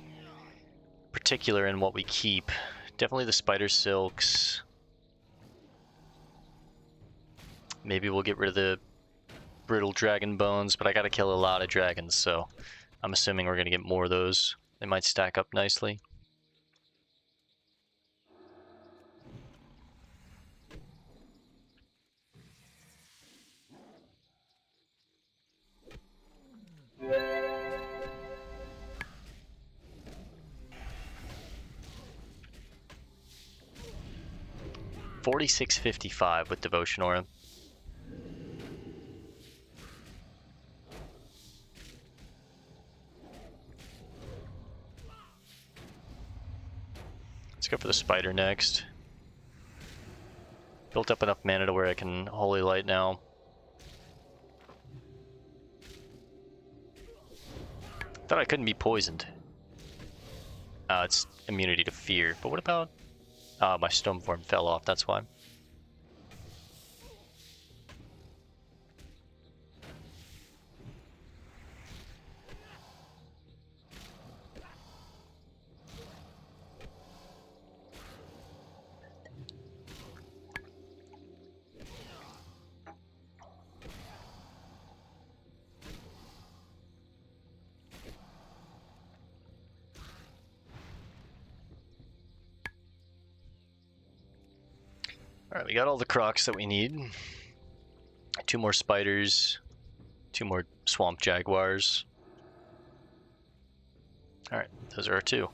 particular in what we keep. Definitely the spider silks. Maybe we'll get rid of the brittle dragon bones, but I gotta kill a lot of dragons, so I'm assuming we're gonna get more of those. They might stack up nicely. $46.55 with Devotion Aura. Let's go for the spider next. Built up enough mana to where I can Holy Light now. Thought I couldn't be poisoned. It's immunity to fear. But what about... my stone form fell off, that's why. Alright, we got all the crocs that we need. 2 more spiders. 2 more swamp jaguars. Alright, those are our 2.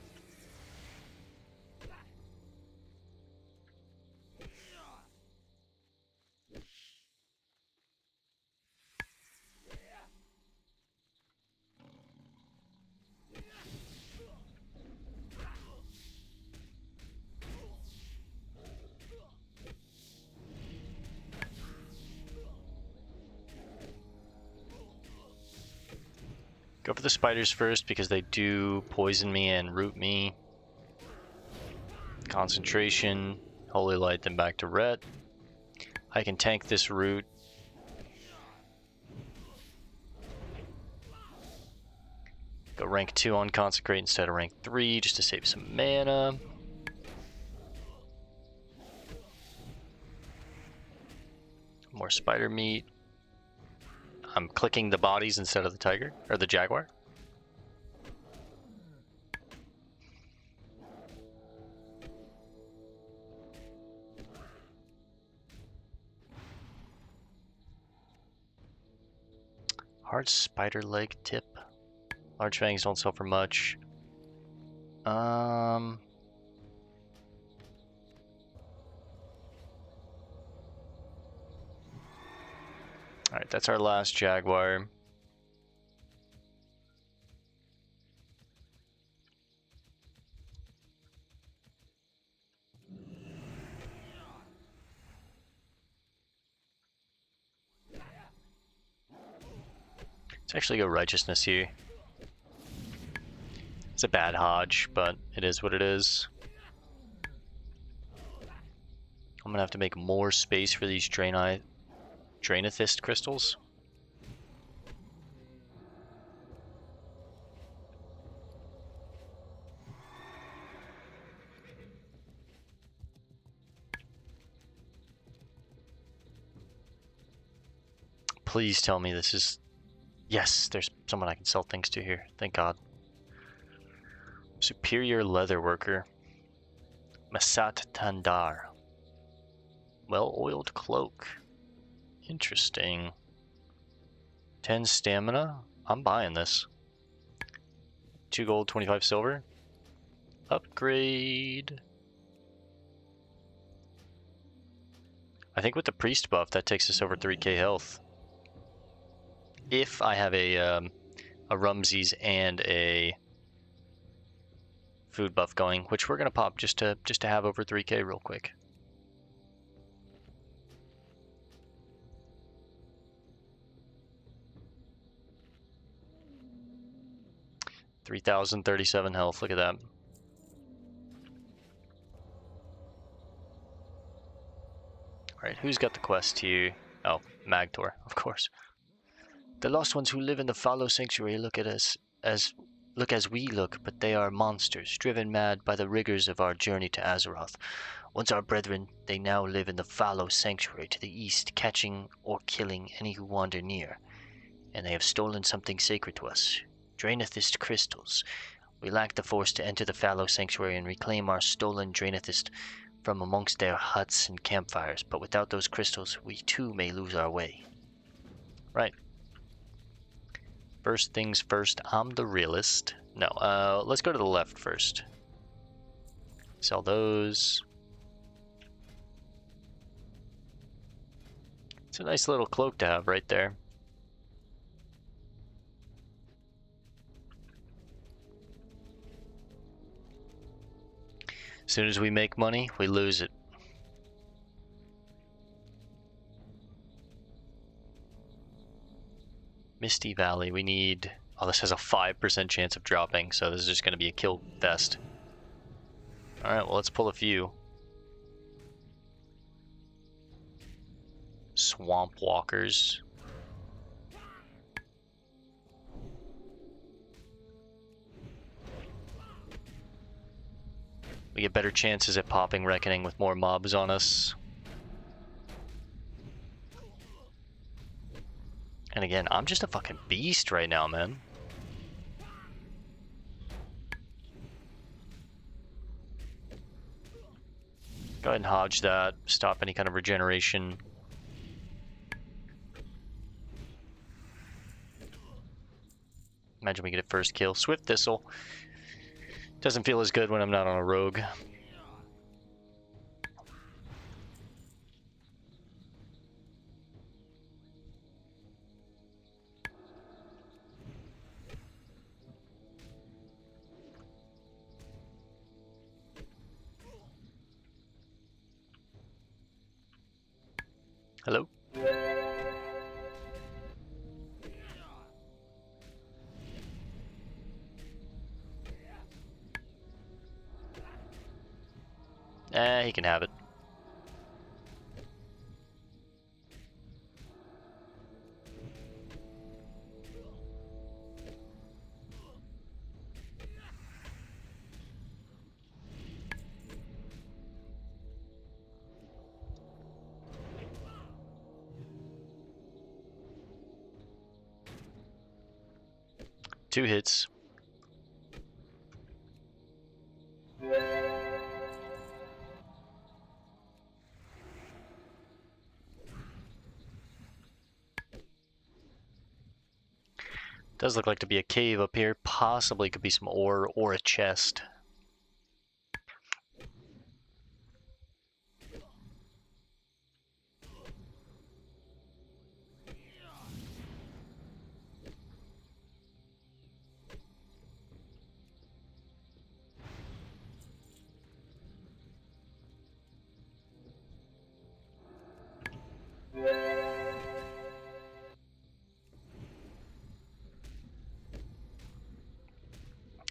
Go for the spiders first because they do poison me and root me. Concentration, holy light, then back to ret. I can tank this root. Go rank 2 on consecrate instead of rank 3 just to save some mana. More spider meat. I'm clicking the bodies instead of the tiger, or the jaguar. Hard spider leg tip. Large fangs don't sell for much. Alright, that's our last jaguar. Let's actually go righteousness here. It's a bad hodge, but it is what it is. I'm gonna have to make more space for these Draenithist crystals. Please tell me this is... Yes, there's someone I can sell things to here. Thank God. Superior leather worker. Masat Tandar. Well-oiled cloak. Interesting. 10 stamina. I'm buying this. 2 gold, 25 silver. Upgrade. I think with the priest buff, that takes us over 3k health. If I have a Rumses and a food buff going, which we're gonna pop just to have over 3k real quick. $3,037 health. Look at that. All right, who's got the quest here? Oh, Magtor, of course. The lost ones who live in the Fallow Sanctuary look as we look, but they are monsters, driven mad by the rigors of our journey to Azeroth. Once our brethren, they now live in the Fallow Sanctuary to the east, catching or killing any who wander near. And they have stolen something sacred to us, Draenithist crystals. We lack the force to enter the Fallow Sanctuary and reclaim our stolen Draenithist from amongst their huts and campfires, but without those crystals, we too may lose our way. Right. First things first, I'm the realist. No, let's go to the left first. Sell those. It's a nice little cloak to have right there. As soon as we make money, we lose it. Misty Valley, we need... Oh, this has a 5% chance of dropping, so this is just going to be a kill fest. Alright, well, let's pull a few. Swamp Walkers. We get better chances at popping Reckoning with more mobs on us. And again, I'm just a fucking beast right now, man. Go ahead and hodge that. Stop any kind of regeneration. Imagine we get a first kill. Swift Thistle. Doesn't feel as good when I'm not on a rogue. Hello? He can have it. Two hits. Does look like to be a cave up here. Possibly could be some ore or a chest.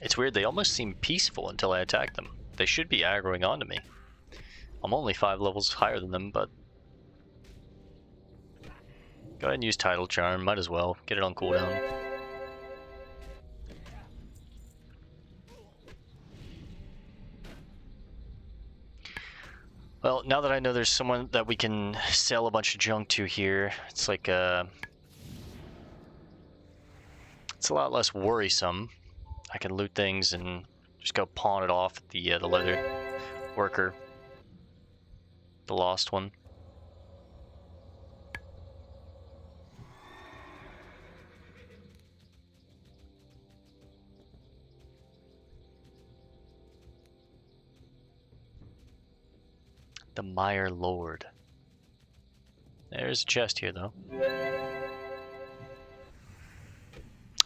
It's weird, they almost seem peaceful until I attack them. They should be aggroing onto me. I'm only 5 levels higher than them, but... Go ahead and use Tidal Charm, might as well. Get it on cooldown. Well, now that I know there's someone that we can sell a bunch of junk to here, it's like it's a lot less worrisome. I can loot things and just go pawn it off at the leather worker, the lost one. The Mire Lord. There's a chest here, though.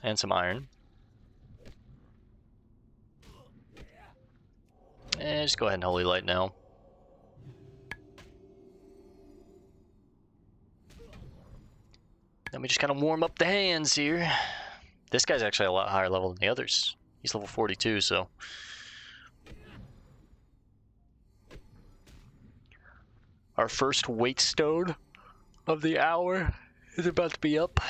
And some iron. Just go ahead and Holy Light now. Then we just kind of warm up the hands here. This guy's actually a lot higher level than the others. He's level 42, so... Our first weight stone of the hour is about to be up.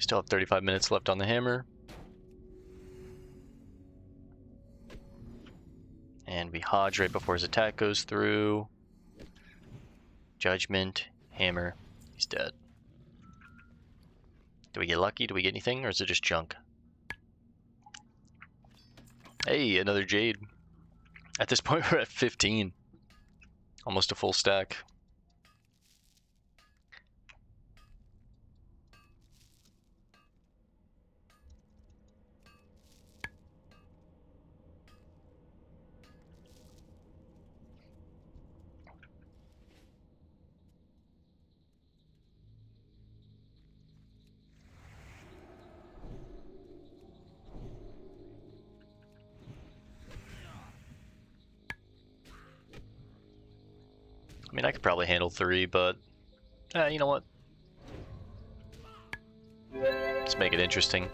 Still have 35 minutes left on the hammer. And we hodge right before his attack goes through. Judgment, hammer, he's dead. Do we get lucky? Do we get anything? Or is it just junk? Hey, another jade. At this point we're at 15. Almost a full stack. I mean, I could probably handle 3, but you know what? Let's make it interesting.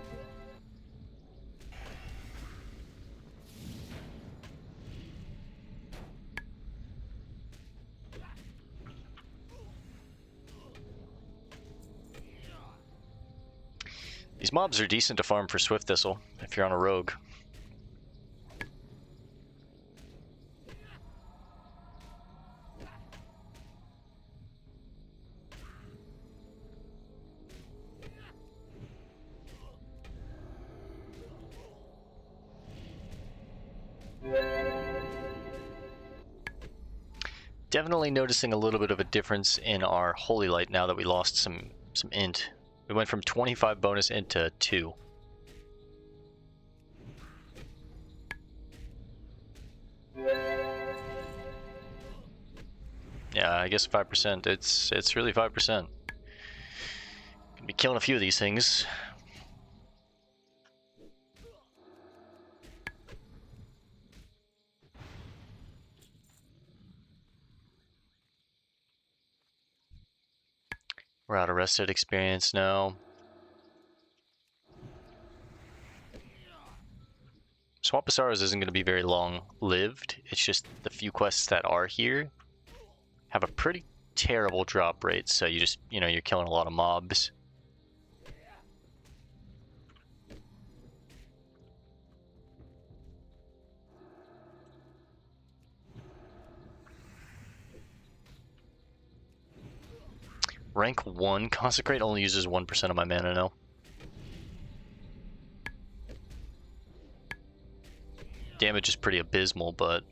These mobs are decent to farm for Swift Thistle if you're on a rogue. Definitely noticing a little bit of a difference in our Holy Light now that we lost some int. We went from 25 bonus int to 2. Yeah, I guess 5%. It's really 5%. Gonna be killing a few of these things. We're out of rested experience now. Swamp Basaros isn't going to be very long-lived. It's just the few quests that are here have a pretty terrible drop rate, so you just, you're killing a lot of mobs. Rank 1 Consecrate only uses 1% of my mana now. Damage is pretty abysmal, but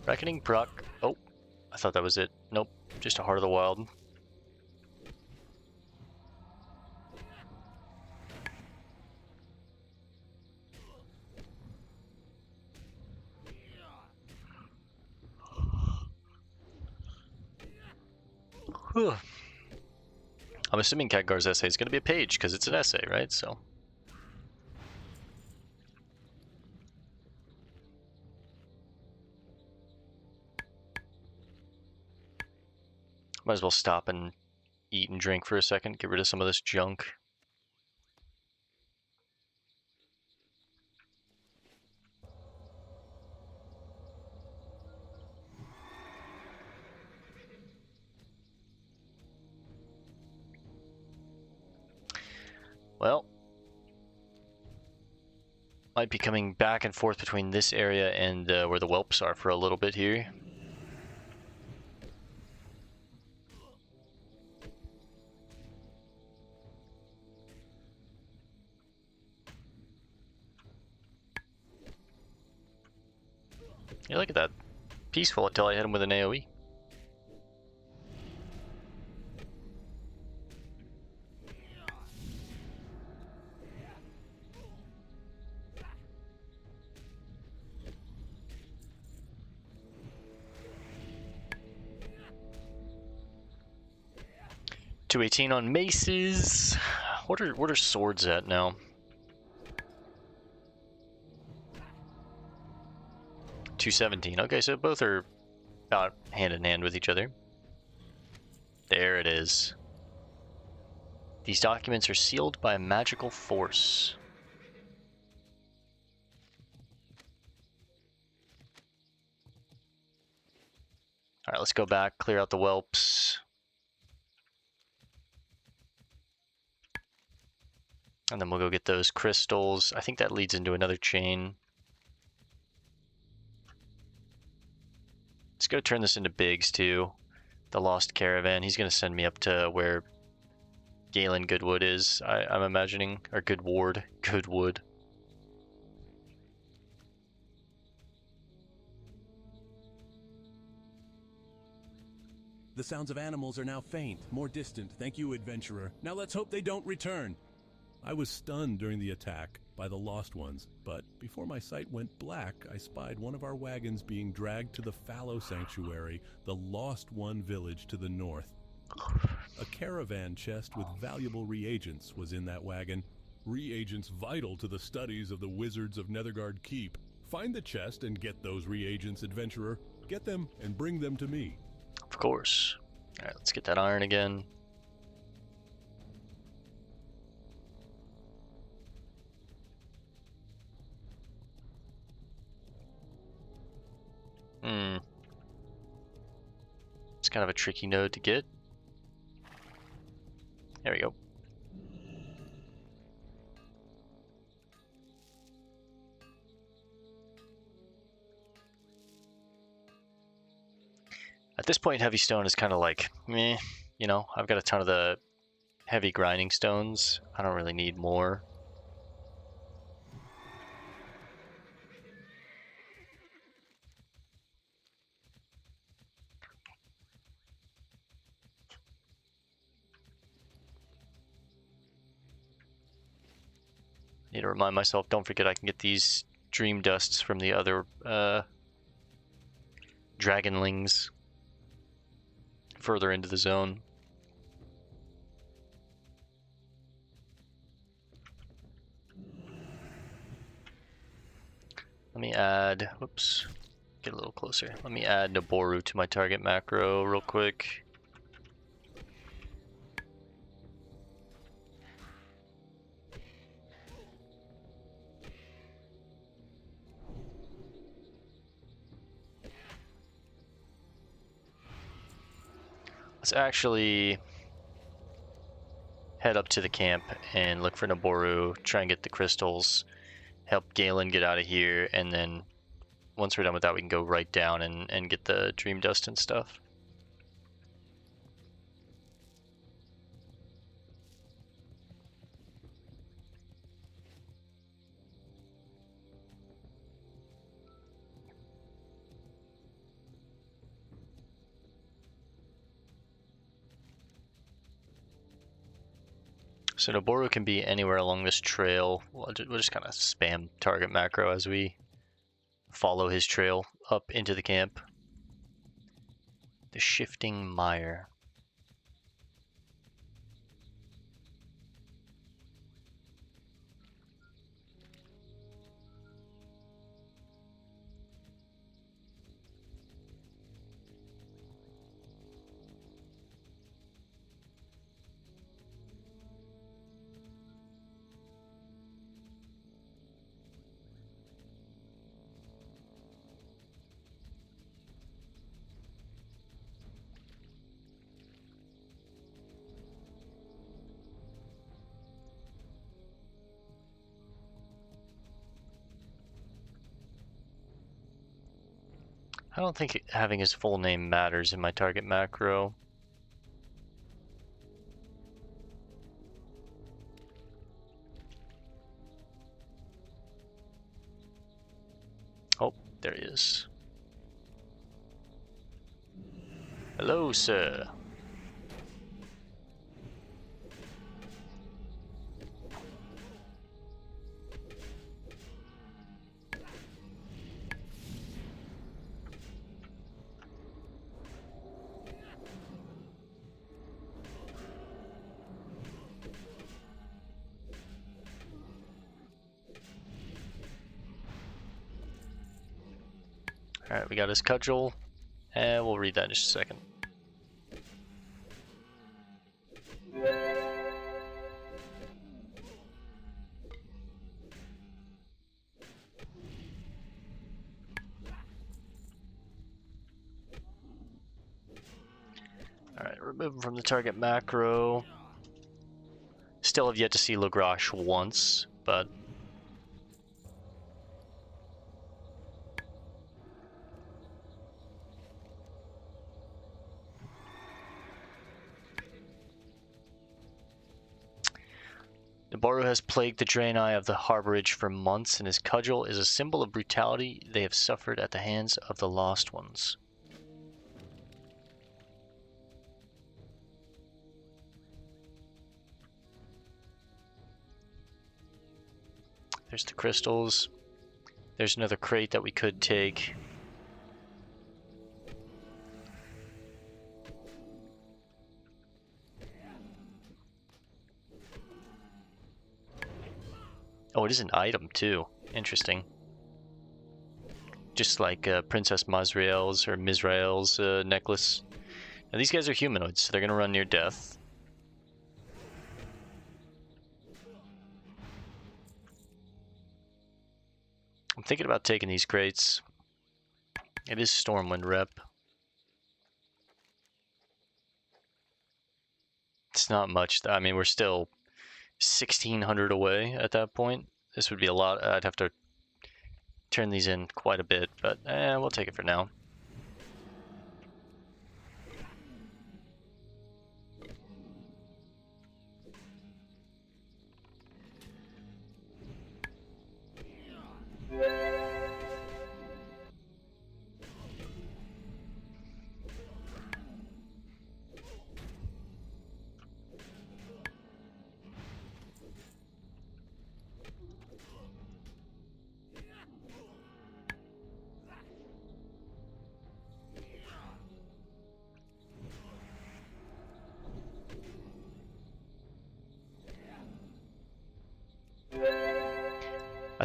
Reckoning proc. Oh, I thought that was it. Nope, just a Heart of the Wild. Whew. I'm assuming Khadgar's essay is going to be a page because it's an essay, right? So. Might as well stop and eat and drink for a second, get rid of some of this junk. Well, might be coming back and forth between this area and where the whelps are for a little bit here. Yeah, look at that. Peaceful until I hit him with an AoE. $218 on maces. What are swords at now? $217. Okay, so both are about hand in hand with each other. There it is. These documents are sealed by a magical force. Alright, let's go back, clear out the whelps. And then we'll go get those crystals. I think that leads into another chain. Let's go turn this into Biggs too. The Lost Caravan. He's going to send me up to where Galen Goodwood is, I'm imagining. Or Goodwood. Goodwood. The sounds of animals are now faint, more distant. Thank you, adventurer. Now let's hope they don't return. I was stunned during the attack by the Lost Ones, but before my sight went black, I spied one of our wagons being dragged to the Fallow Sanctuary, the Lost One village to the north. A caravan chest with valuable reagents was in that wagon. Reagents vital to the studies of the wizards of Netherguard Keep. Find the chest and get those reagents, adventurer. Get them and bring them to me. Of course. Alright, let's get that iron again. It's kind of a tricky node to get. There we go. this point, heavy stone is kind of like, meh. You know, I've got a ton of the heavy grinding stones. I don't really need more. Need to remind myself, don't forget I can get these dream dusts from the other dragonlings further into the zone. Let me add, whoops, get a little closer. Let me add Naboru to my target macro real quick. Let's actually head up to the camp and look for Naboru, try and get the crystals, help Galen get out of here, and then once we're done with that, we can go right down and get the dream dust and stuff. So Naboru can be anywhere along this trail. We'll just kind of spam target macro as we follow his trail up into the camp. The Shifting Mire. I don't think having his full name matters in my target macro. Oh, there he is. Hello, sir. Alright, we got his cudgel, and we'll read that in just a second. Alright, remove him from the target macro. Still have yet to see Lagrache once, but Naboru has plagued the Draenei of the Harborage for months, and his cudgel is a symbol of brutality they have suffered at the hands of the Lost Ones. There's the crystals. There's another crate that we could take. Oh, it is an item too. Interesting. Just like Princess Mazriel's or Mizrael's necklace. Now these guys are humanoids, so they're gonna run near death. I'm thinking about taking these crates. It is Stormwind rep. It's not much. I mean, we're still 1,600 away at that point. This would be a lot. I'd have to turn these in quite a bit, but we'll take it for now.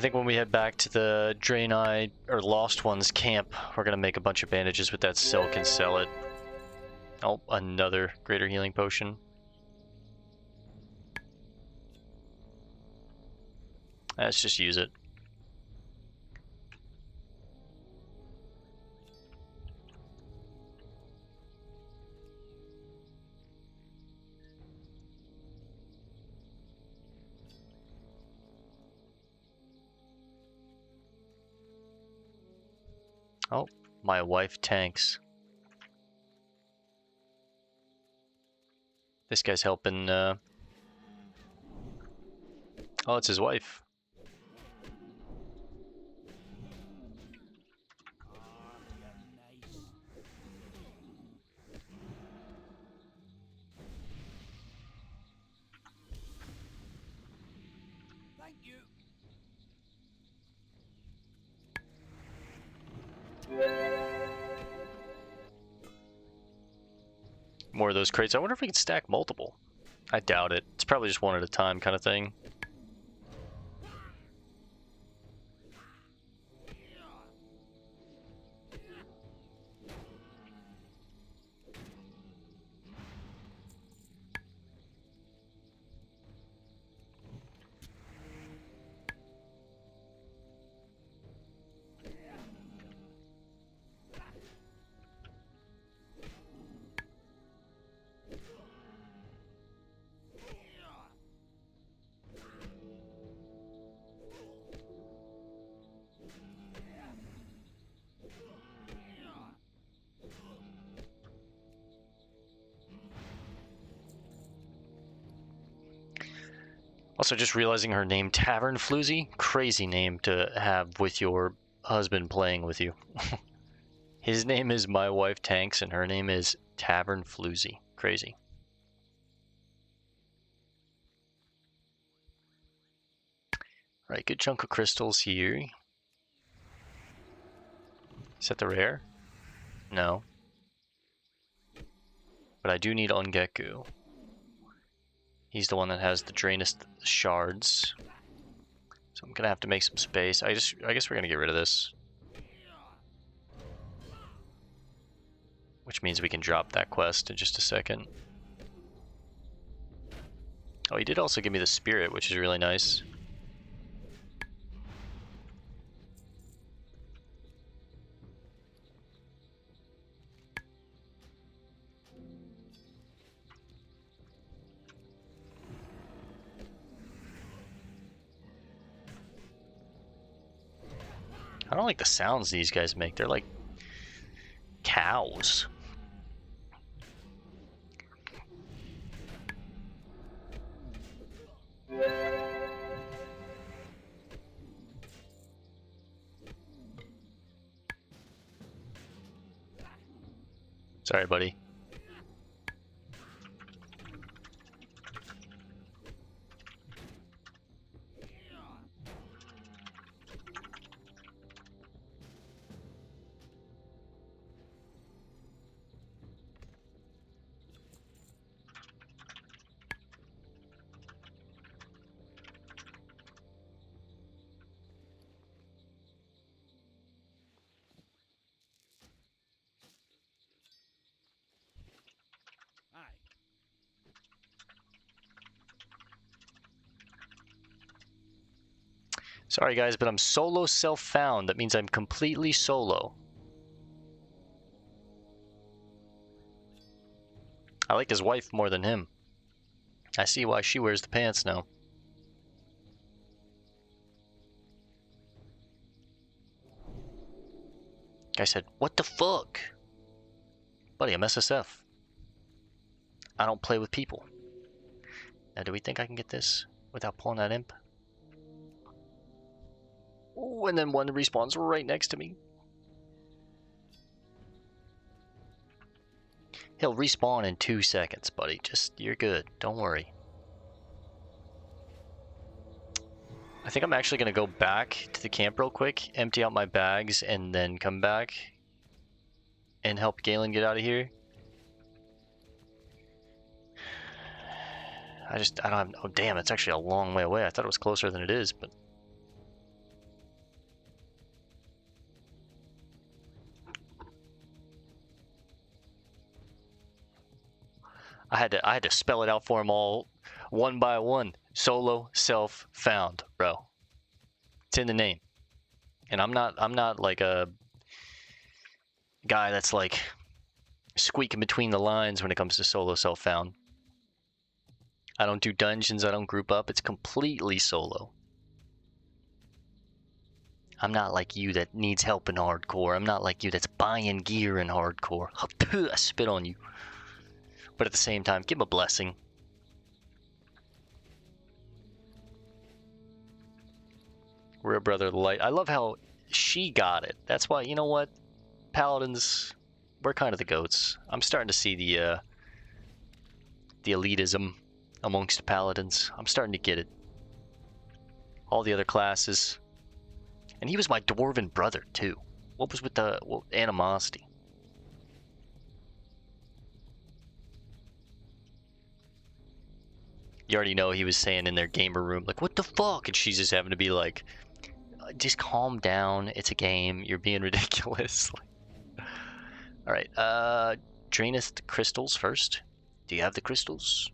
think when we head back to the Draenei or Lost Ones camp, we're gonna make a bunch of bandages with that silk and sell it. Oh, another greater healing potion. Let's just use it. Oh, my wife tanks. This guy's helping, oh, it's his wife. Thank you. More of those crates. I wonder if we can stack multiple. I doubt it. It's probably just one at a time kind of thing. Also, just realizing her name, Tavern Floozy, crazy name to have with your husband playing with you. His name is My Wife Tanks, and her name is Tavern Floozy. Crazy. Right, good chunk of crystals here. Is that the rare? No. But I do need Ongeku. He's the one that has the Drainus shards. So I'm gonna have to make some space. I guess we're gonna get rid of this. Which means we can drop that quest in just a second. Oh, he did also give me the spirit, which is really nice. I don't like the sounds these guys make. They're like cows. Sorry, buddy. Aye. Sorry guys, but I'm solo self-found. That means I'm completely solo. I like his wife more than him. I see why she wears the pants now. Guy said, "What the fuck?" Buddy, I'm SSF. I don't play with people. Now, do we think I can get this without pulling that imp? Oh, and then one respawns right next to me. He'll respawn in 2 seconds, buddy. Just, you're good. Don't worry. I think I'm actually going to go back to the camp real quick, empty out my bags, and then come back and help Galen get out of here. I don't have, oh damn, it's actually a long way away. I thought it was closer than it is, but I had to spell it out for them all one by one. Solo self found, bro. It's in the name. And I'm not like a guy that's like squeaking between the lines when it comes to solo self found. I don't do dungeons, I don't group up. It's completely solo. I'm not like you that needs help in hardcore. I'm not like you that's buying gear in hardcore. I spit on you. But at the same time, give him a blessing. Real brother of the light. I love how she got it. That's why, you know what? Paladins, we're kind of the goats. I'm starting to see the elitism amongst the paladins. I'm starting to get it. All the other classes. And he was my dwarven brother, too. What was with the animosity? You already know he was saying in their gamer room, like, what the fuck? And she's just having to be like, just calm down. It's a game. You're being ridiculous. Alright, draineth the crystals first. Do you have the crystals?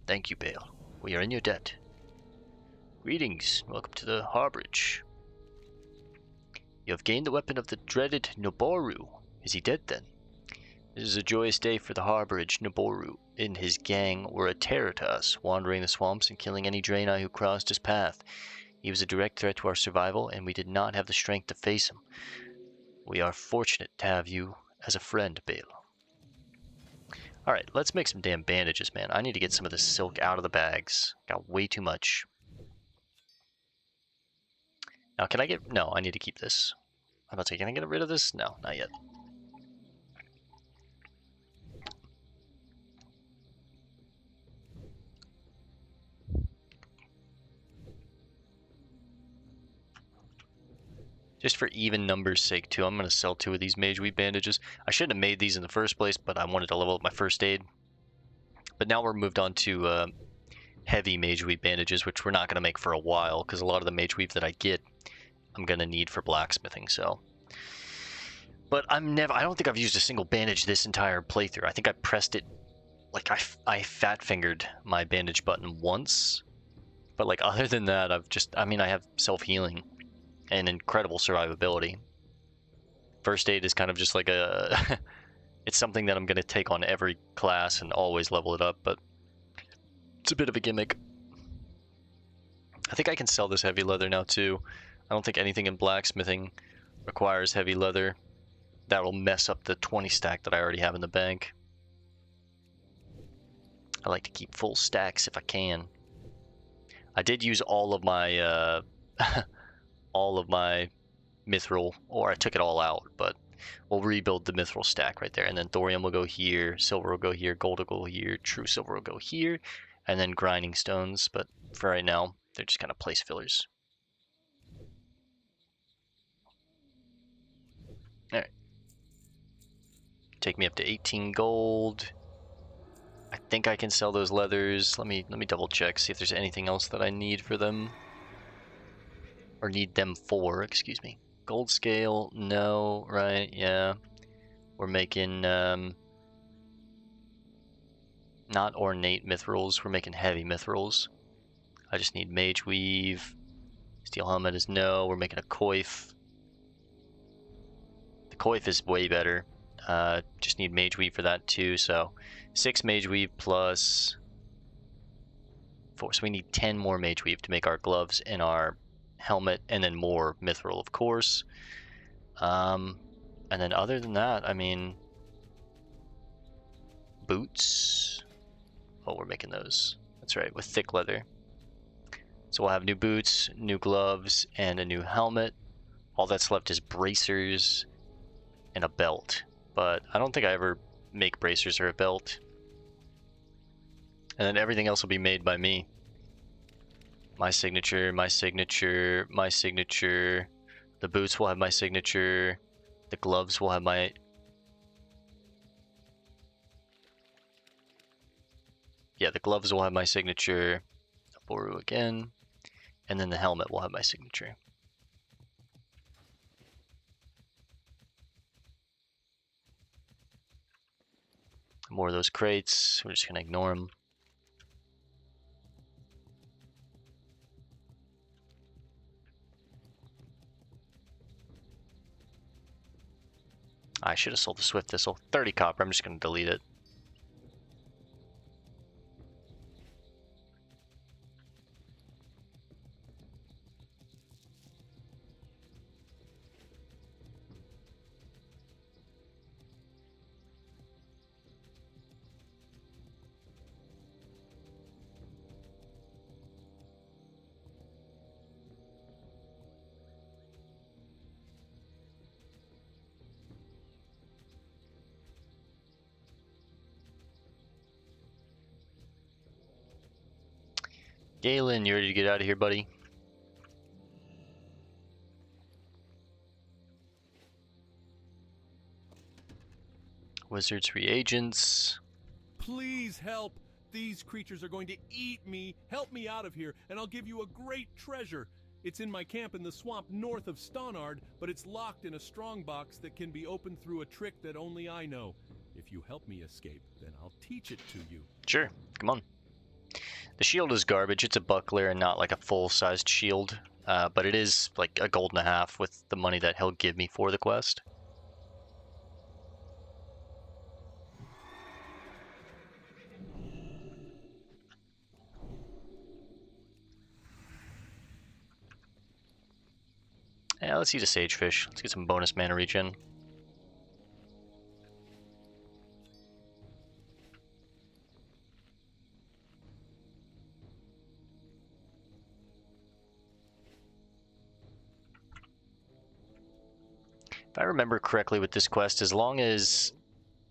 Thank you, Bale. We are in your debt. Greetings. Welcome to the harborage. You have gained the weapon of the dreaded Noboru. Is he dead then? This is a joyous day for the harborage. Noboru and his gang were a terror to us, wandering the swamps and killing any Draenei who crossed his path. He was a direct threat to our survival, and we did not have the strength to face him. We are fortunate to have you as a friend, Bale. Alright, let's make some damn bandages, man. I need to get some of this silk out of the bags. Got way too much. Now, can I get... No, I need to keep this. I'm about to say, can I get rid of this? No, not yet. Just for even numbers' sake, too, I'm going to sell 2 of these Mage Weave bandages. I shouldn't have made these in the first place, but I wanted to level up my first aid. But now we're moved on to heavy Mage Weave bandages, which we're not going to make for a while, because a lot of the Mage Weave that I get, I'm going to need for blacksmithing, so... But I don't think I've used a single bandage this entire playthrough. I think I pressed it, like I fat-fingered my bandage button once. But like other than that, I have self-healing and incredible survivability. First aid is kind of just like a... It's something that I'm going to take on every class and always level it up, but it's a bit of a gimmick. I think I can sell this heavy leather now too. I don't think anything in blacksmithing requires heavy leather. That will mess up the 20 stack that I already have in the bank. I like to keep full stacks if I can. I did use all of my mithril, or I took it all out, but we'll rebuild the mithril stack right there, and then thorium will go here, silver will go here, gold will go here, true silver will go here, and then grinding stones, but for right now, they're just kind of place fillers. Alright. Take me up to 18 gold. I think I can sell those leathers. Let me double check, see if there's anything else that I need for them. Or need them for, excuse me. Gold scale, no, right, yeah. We're making, not ornate mithrils, we're making heavy mithrils. I just need mage weave. Steel helmet is no, we're making a coif. The coif is way better. Just need mage weave for that too, so 6 mage weave plus 4, so we need 10 more mage weave to make our gloves and our helmet, and then more mithril, of course. And then other than that, I mean, boots. Oh, we're making those. That's right, with thick leather. So we'll have new boots, new gloves, and a new helmet. All that's left is bracers and a belt. But I don't think I ever make bracers or a belt. And then everything else will be made by me. My signature, my signature, my signature. The boots will have my signature. The gloves will have my... Yeah, the gloves will have my signature. Boru again. And then the helmet will have my signature. More of those crates. We're just gonna ignore them. I should have sold the Swift Thistle. 30 copper. I'm just gonna delete it. Galen, you ready to get out of here, buddy? Wizards reagents. Please help! These creatures are going to eat me. Help me out of here, and I'll give you a great treasure. It's in my camp in the swamp north of Stonard, but it's locked in a strongbox that can be opened through a trick that only I know. If you help me escape, then I'll teach it to you. Sure, come on. The shield is garbage. It's a buckler and not like a full-sized shield, but it is like a gold and a half with the money that he'll give me for the quest. Yeah, let's eat a sagefish. Let's get some bonus mana regen. If I remember correctly with this quest, as long as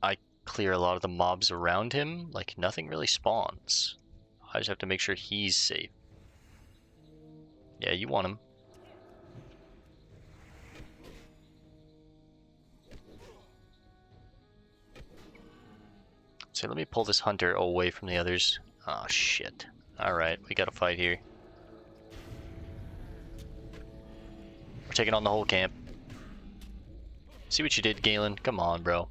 I clear a lot of the mobs around him, like nothing really spawns. I just have to make sure he's safe. Yeah, you want him. So let me pull this hunter away from the others. Oh shit. Alright, we gotta fight here. We're taking on the whole camp. See what you did, Galen? Come on, bro.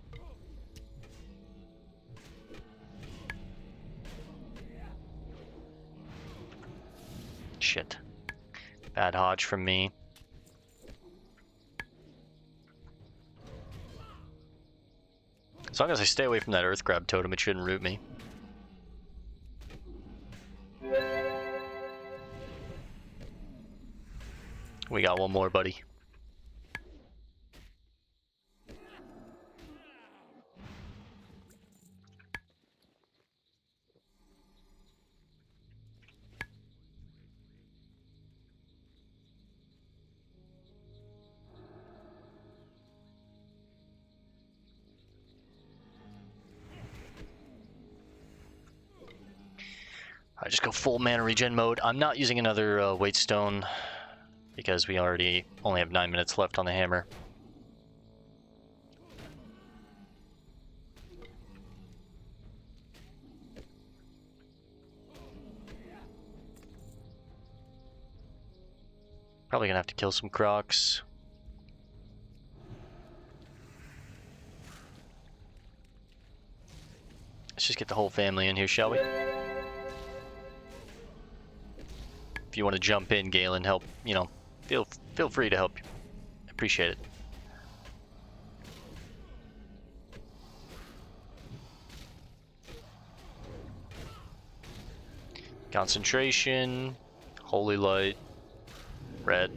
Shit. Bad Hodge from me. As long as I stay away from that earth grab totem, it shouldn't root me. We got one more, buddy. I just go full mana regen mode. I'm not using another weight stone because we already only have 9 minutes left on the hammer. Probably gonna have to kill some crocs. Let's just get the whole family in here, shall we? If you want to jump in, Galen, help, you know, feel free to help. Appreciate it. Concentration, holy light, red.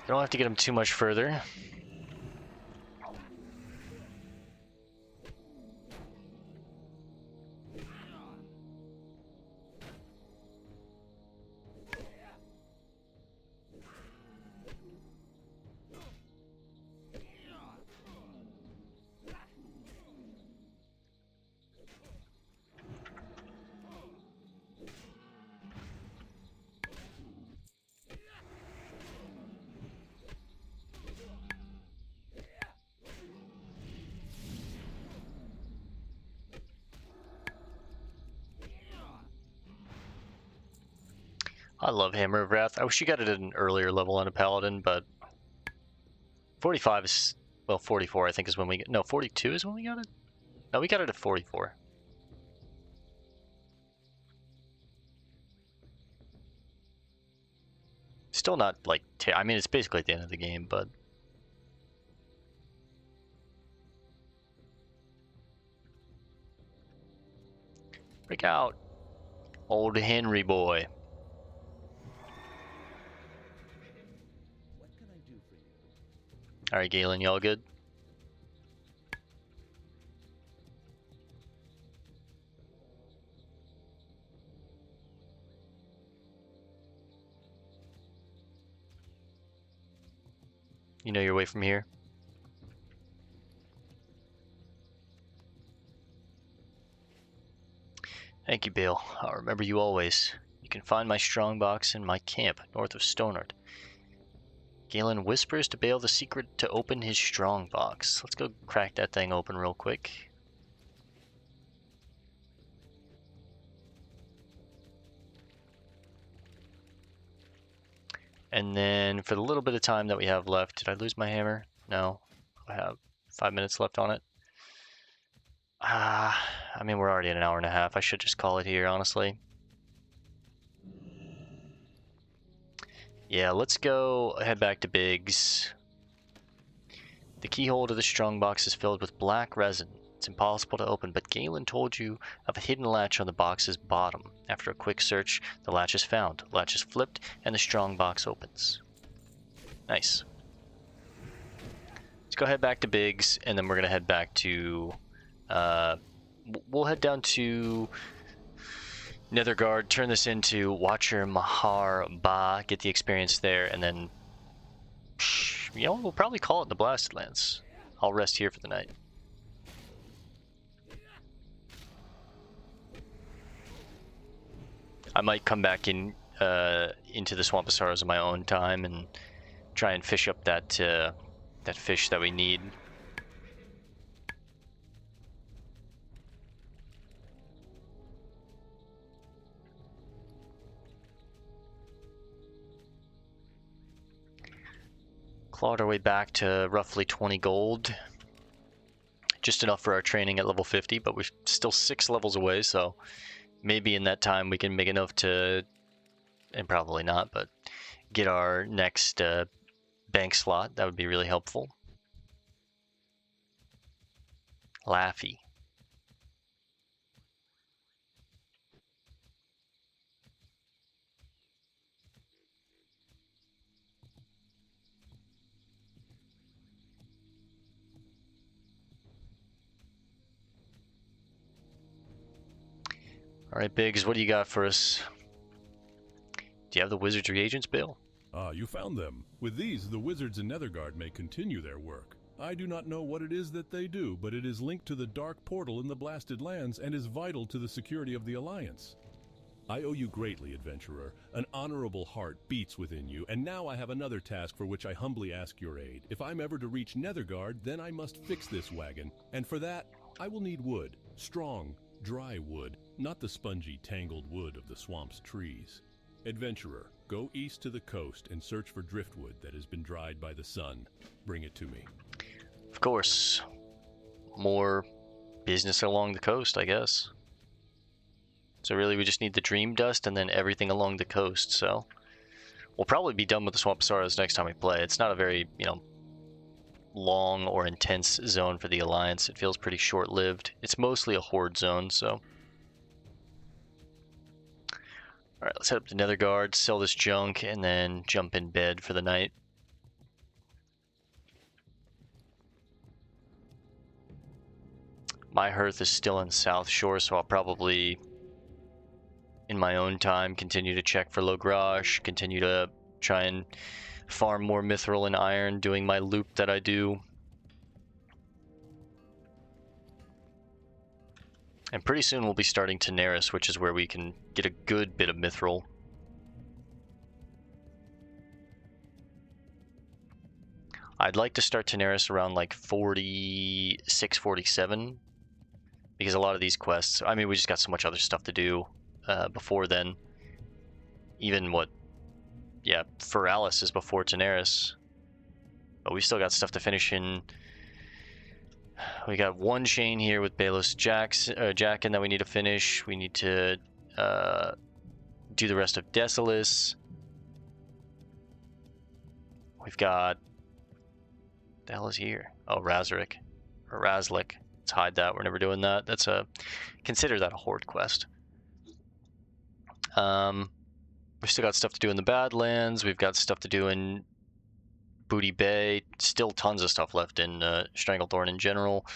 Don't have to get him too much further. I love Hammer of Wrath. I wish you got it at an earlier level on a Paladin, but 45 is, well, 44 I think is when we get, no, 42 is when we got it? No, we got it at 44. Still not like, I mean, it's basically at the end of the game, but break out, old Henry boy. What can I do for you? All right, Galen, y'all good? You know your way from here? Thank you, Bale. I'll remember you always. You can find my strongbox in my camp north of Stonard. Galen whispers to Bale the secret to open his strongbox. Let's go crack that thing open real quick. And then for the little bit of time that we have left, did I lose my hammer? No, I have 5 minutes left on it. I mean, we're already at an hour and a half. I should just call it here, honestly. Yeah, let's go head back to Biggs. The keyhole to the strongbox is filled with black resin. It's impossible to open, but Galen told you of a hidden latch on the box's bottom. After a quick search, the latch is found. The latch is flipped, and the strongbox opens. Nice. Let's go head back to Biggs, and then we're gonna head back to. We'll head down to Netherguard, turn this into Watcher Mahar Ba, get the experience there, and then, you know, we'll probably call it the Blasted Lands. I'll rest here for the night. I might come back in into the Swamp of Sorrows on my own time and try and fish up that that fish that we need. Clawed our way back to roughly 20 gold. Just enough for our training at level 50, but we're still 6 levels away, so maybe in that time we can make enough to, and probably not, but get our next bank slot. That would be really helpful. Laffy. All right, Biggs, what do you got for us? Do you have the wizard's reagents, Bill? Ah, you found them. With these, the wizards in Netherguard may continue their work. I do not know what it is that they do, but it is linked to the dark portal in the Blasted Lands and is vital to the security of the Alliance. I owe you greatly, adventurer. An honorable heart beats within you, and now I have another task for which I humbly ask your aid. If I'm ever to reach Netherguard, then I must fix this wagon, and for that, I will need wood. Strong, dry wood, not the spongy, tangled wood of the swamp's trees. Adventurer, go east to the coast and search for driftwood that has been dried by the sun. Bring it to me. Of course. More business along the coast, I guess. So really we just need the dream dust and then everything along the coast, so we'll probably be done with the Swamp of Sorrows next time we play. It's not a very, you know, long or intense zone for the Alliance. It feels pretty short-lived. It's mostly a horde zone, so. Alright, let's head up to Netherguard, sell this junk, and then jump in bed for the night. My hearth is still in South Shore, so I'll probably, in my own time, continue to check for Logrash, continue to try and farm more mithril and iron, doing my loop that I do. And pretty soon we'll be starting Tenaris, which is where we can get a good bit of mithril. I'd like to start Tenaris around like 46, 47, because a lot of these quests, I mean, we just got so much other stuff to do before then. Even what, yeah, Feralis is before Tenaris, but we still got stuff to finish in. We got one chain here with Balos Jackin that we need to finish. We need to do the rest of Desolus. We've got, what the hell is here? Oh, Razrik or Razlik. Let's hide that. We're never doing that. That's a, consider that a horde quest. We've still got stuff to do in the Badlands. We've got stuff to do in Booty Bay. Still tons of stuff left in Stranglethorn in general.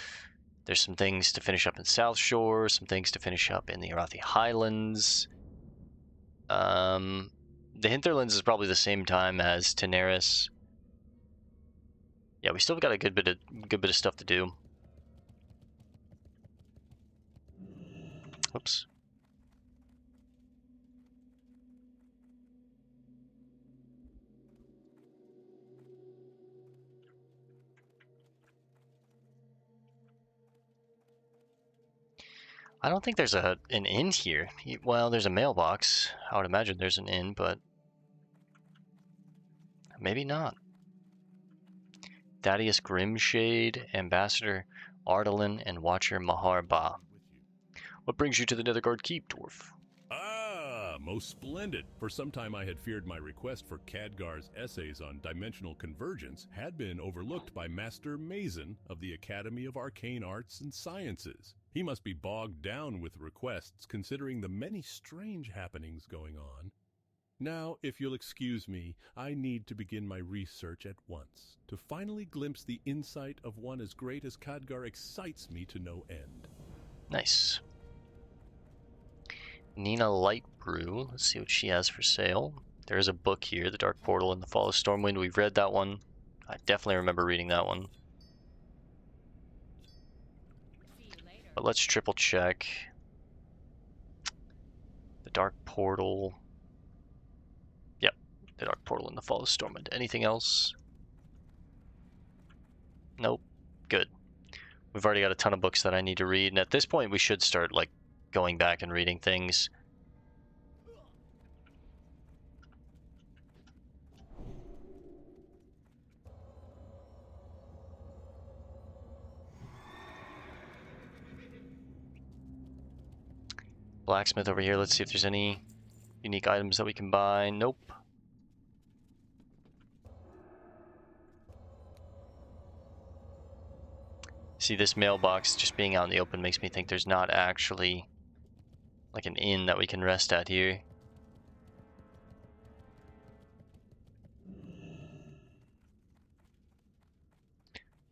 There's some things to finish up in South Shore, some things to finish up in the Arathi Highlands. The Hinterlands is probably the same time as Tenaris. Yeah, we still got a good bit of stuff to do. Oops. I don't think there's an inn here. Well, there's a mailbox. I would imagine there's an inn, but maybe not. Thaddeus Grimshade, Ambassador Ardalin, and Watcher Mahar Ba. What brings you to the Netherguard Keep, dwarf? Ah, most splendid. For some time I had feared my request for Khadgar's essays on dimensional convergence had been overlooked by Master Mason of the Academy of Arcane Arts and Sciences. He must be bogged down with requests considering the many strange happenings going on. Now, if you'll excuse me, I need to begin my research at once. To finally glimpse the insight of one as great as Khadgar excites me to no end. Nice. Nina Lightbrew. Let's see what she has for sale. There is a book here, The Dark Portal and the Fall of Stormwind. We've read that one. I definitely remember reading that one. But let's triple check. The Dark Portal. Yep, The Dark Portal and the Fall of Stormwind. Anything else? Nope. Good. We've already got a ton of books that I need to read, and at this point we should start like going back and reading things. Blacksmith over here. Let's see if there's any unique items that we can buy. Nope. See, this mailbox just being out in the open makes me think there's not actually like an inn that we can rest at here.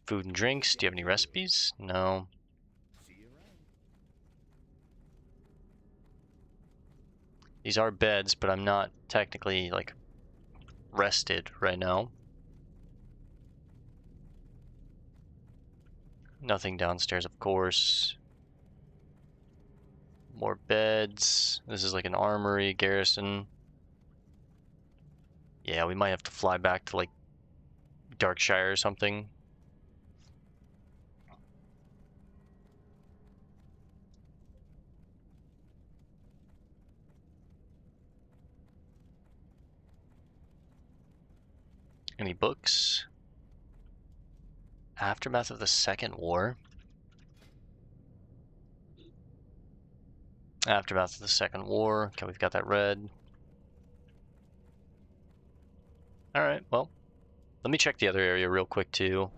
Food and drinks. Do you have any recipes? No. These are beds, but I'm not technically like rested right now. Nothing downstairs, of course. More beds. This is like an armory, garrison. Yeah, we might have to fly back to like Darkshire or something. Any books? Aftermath of the Second War. Aftermath of the Second War. Okay, we've got that read. Alright, well, let me check the other area real quick too.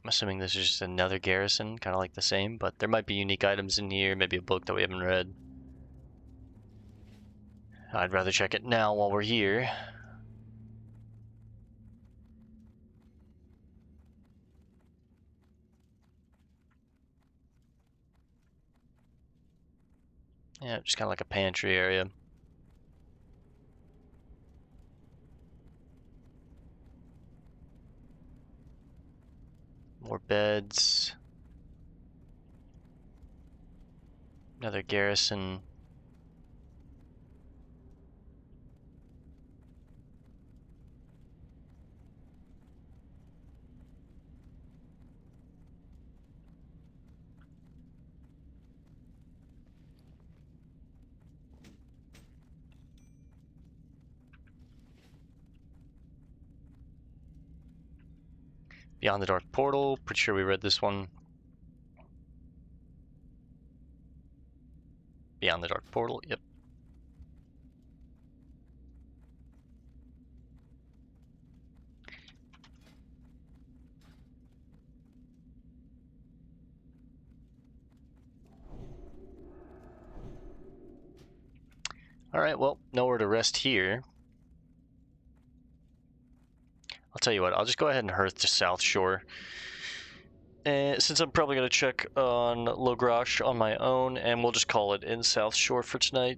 I'm assuming this is just another garrison, kind of like the same, but there might be unique items in here, maybe a book that we haven't read. I'd rather check it now while we're here. Yeah, just kind of like a pantry area. More beds. Another garrison. Beyond the Dark Portal. Pretty sure we read this one. Beyond the Dark Portal, yep. Alright, well, nowhere to rest here. I'll tell you what, I'll just go ahead and hearth to South Shore. And since I'm probably going to check on Logrash on my own, and we'll just call it in South Shore for tonight.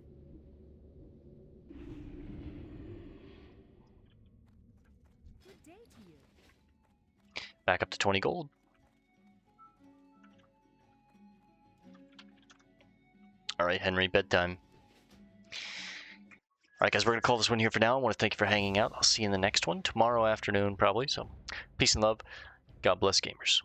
Good day to you. Back up to 20 gold. Alright, Henry, bedtime. Alright guys, we're going to call this one here for now. I want to thank you for hanging out. I'll see you in the next one, tomorrow afternoon probably. So, peace and love. God bless gamers.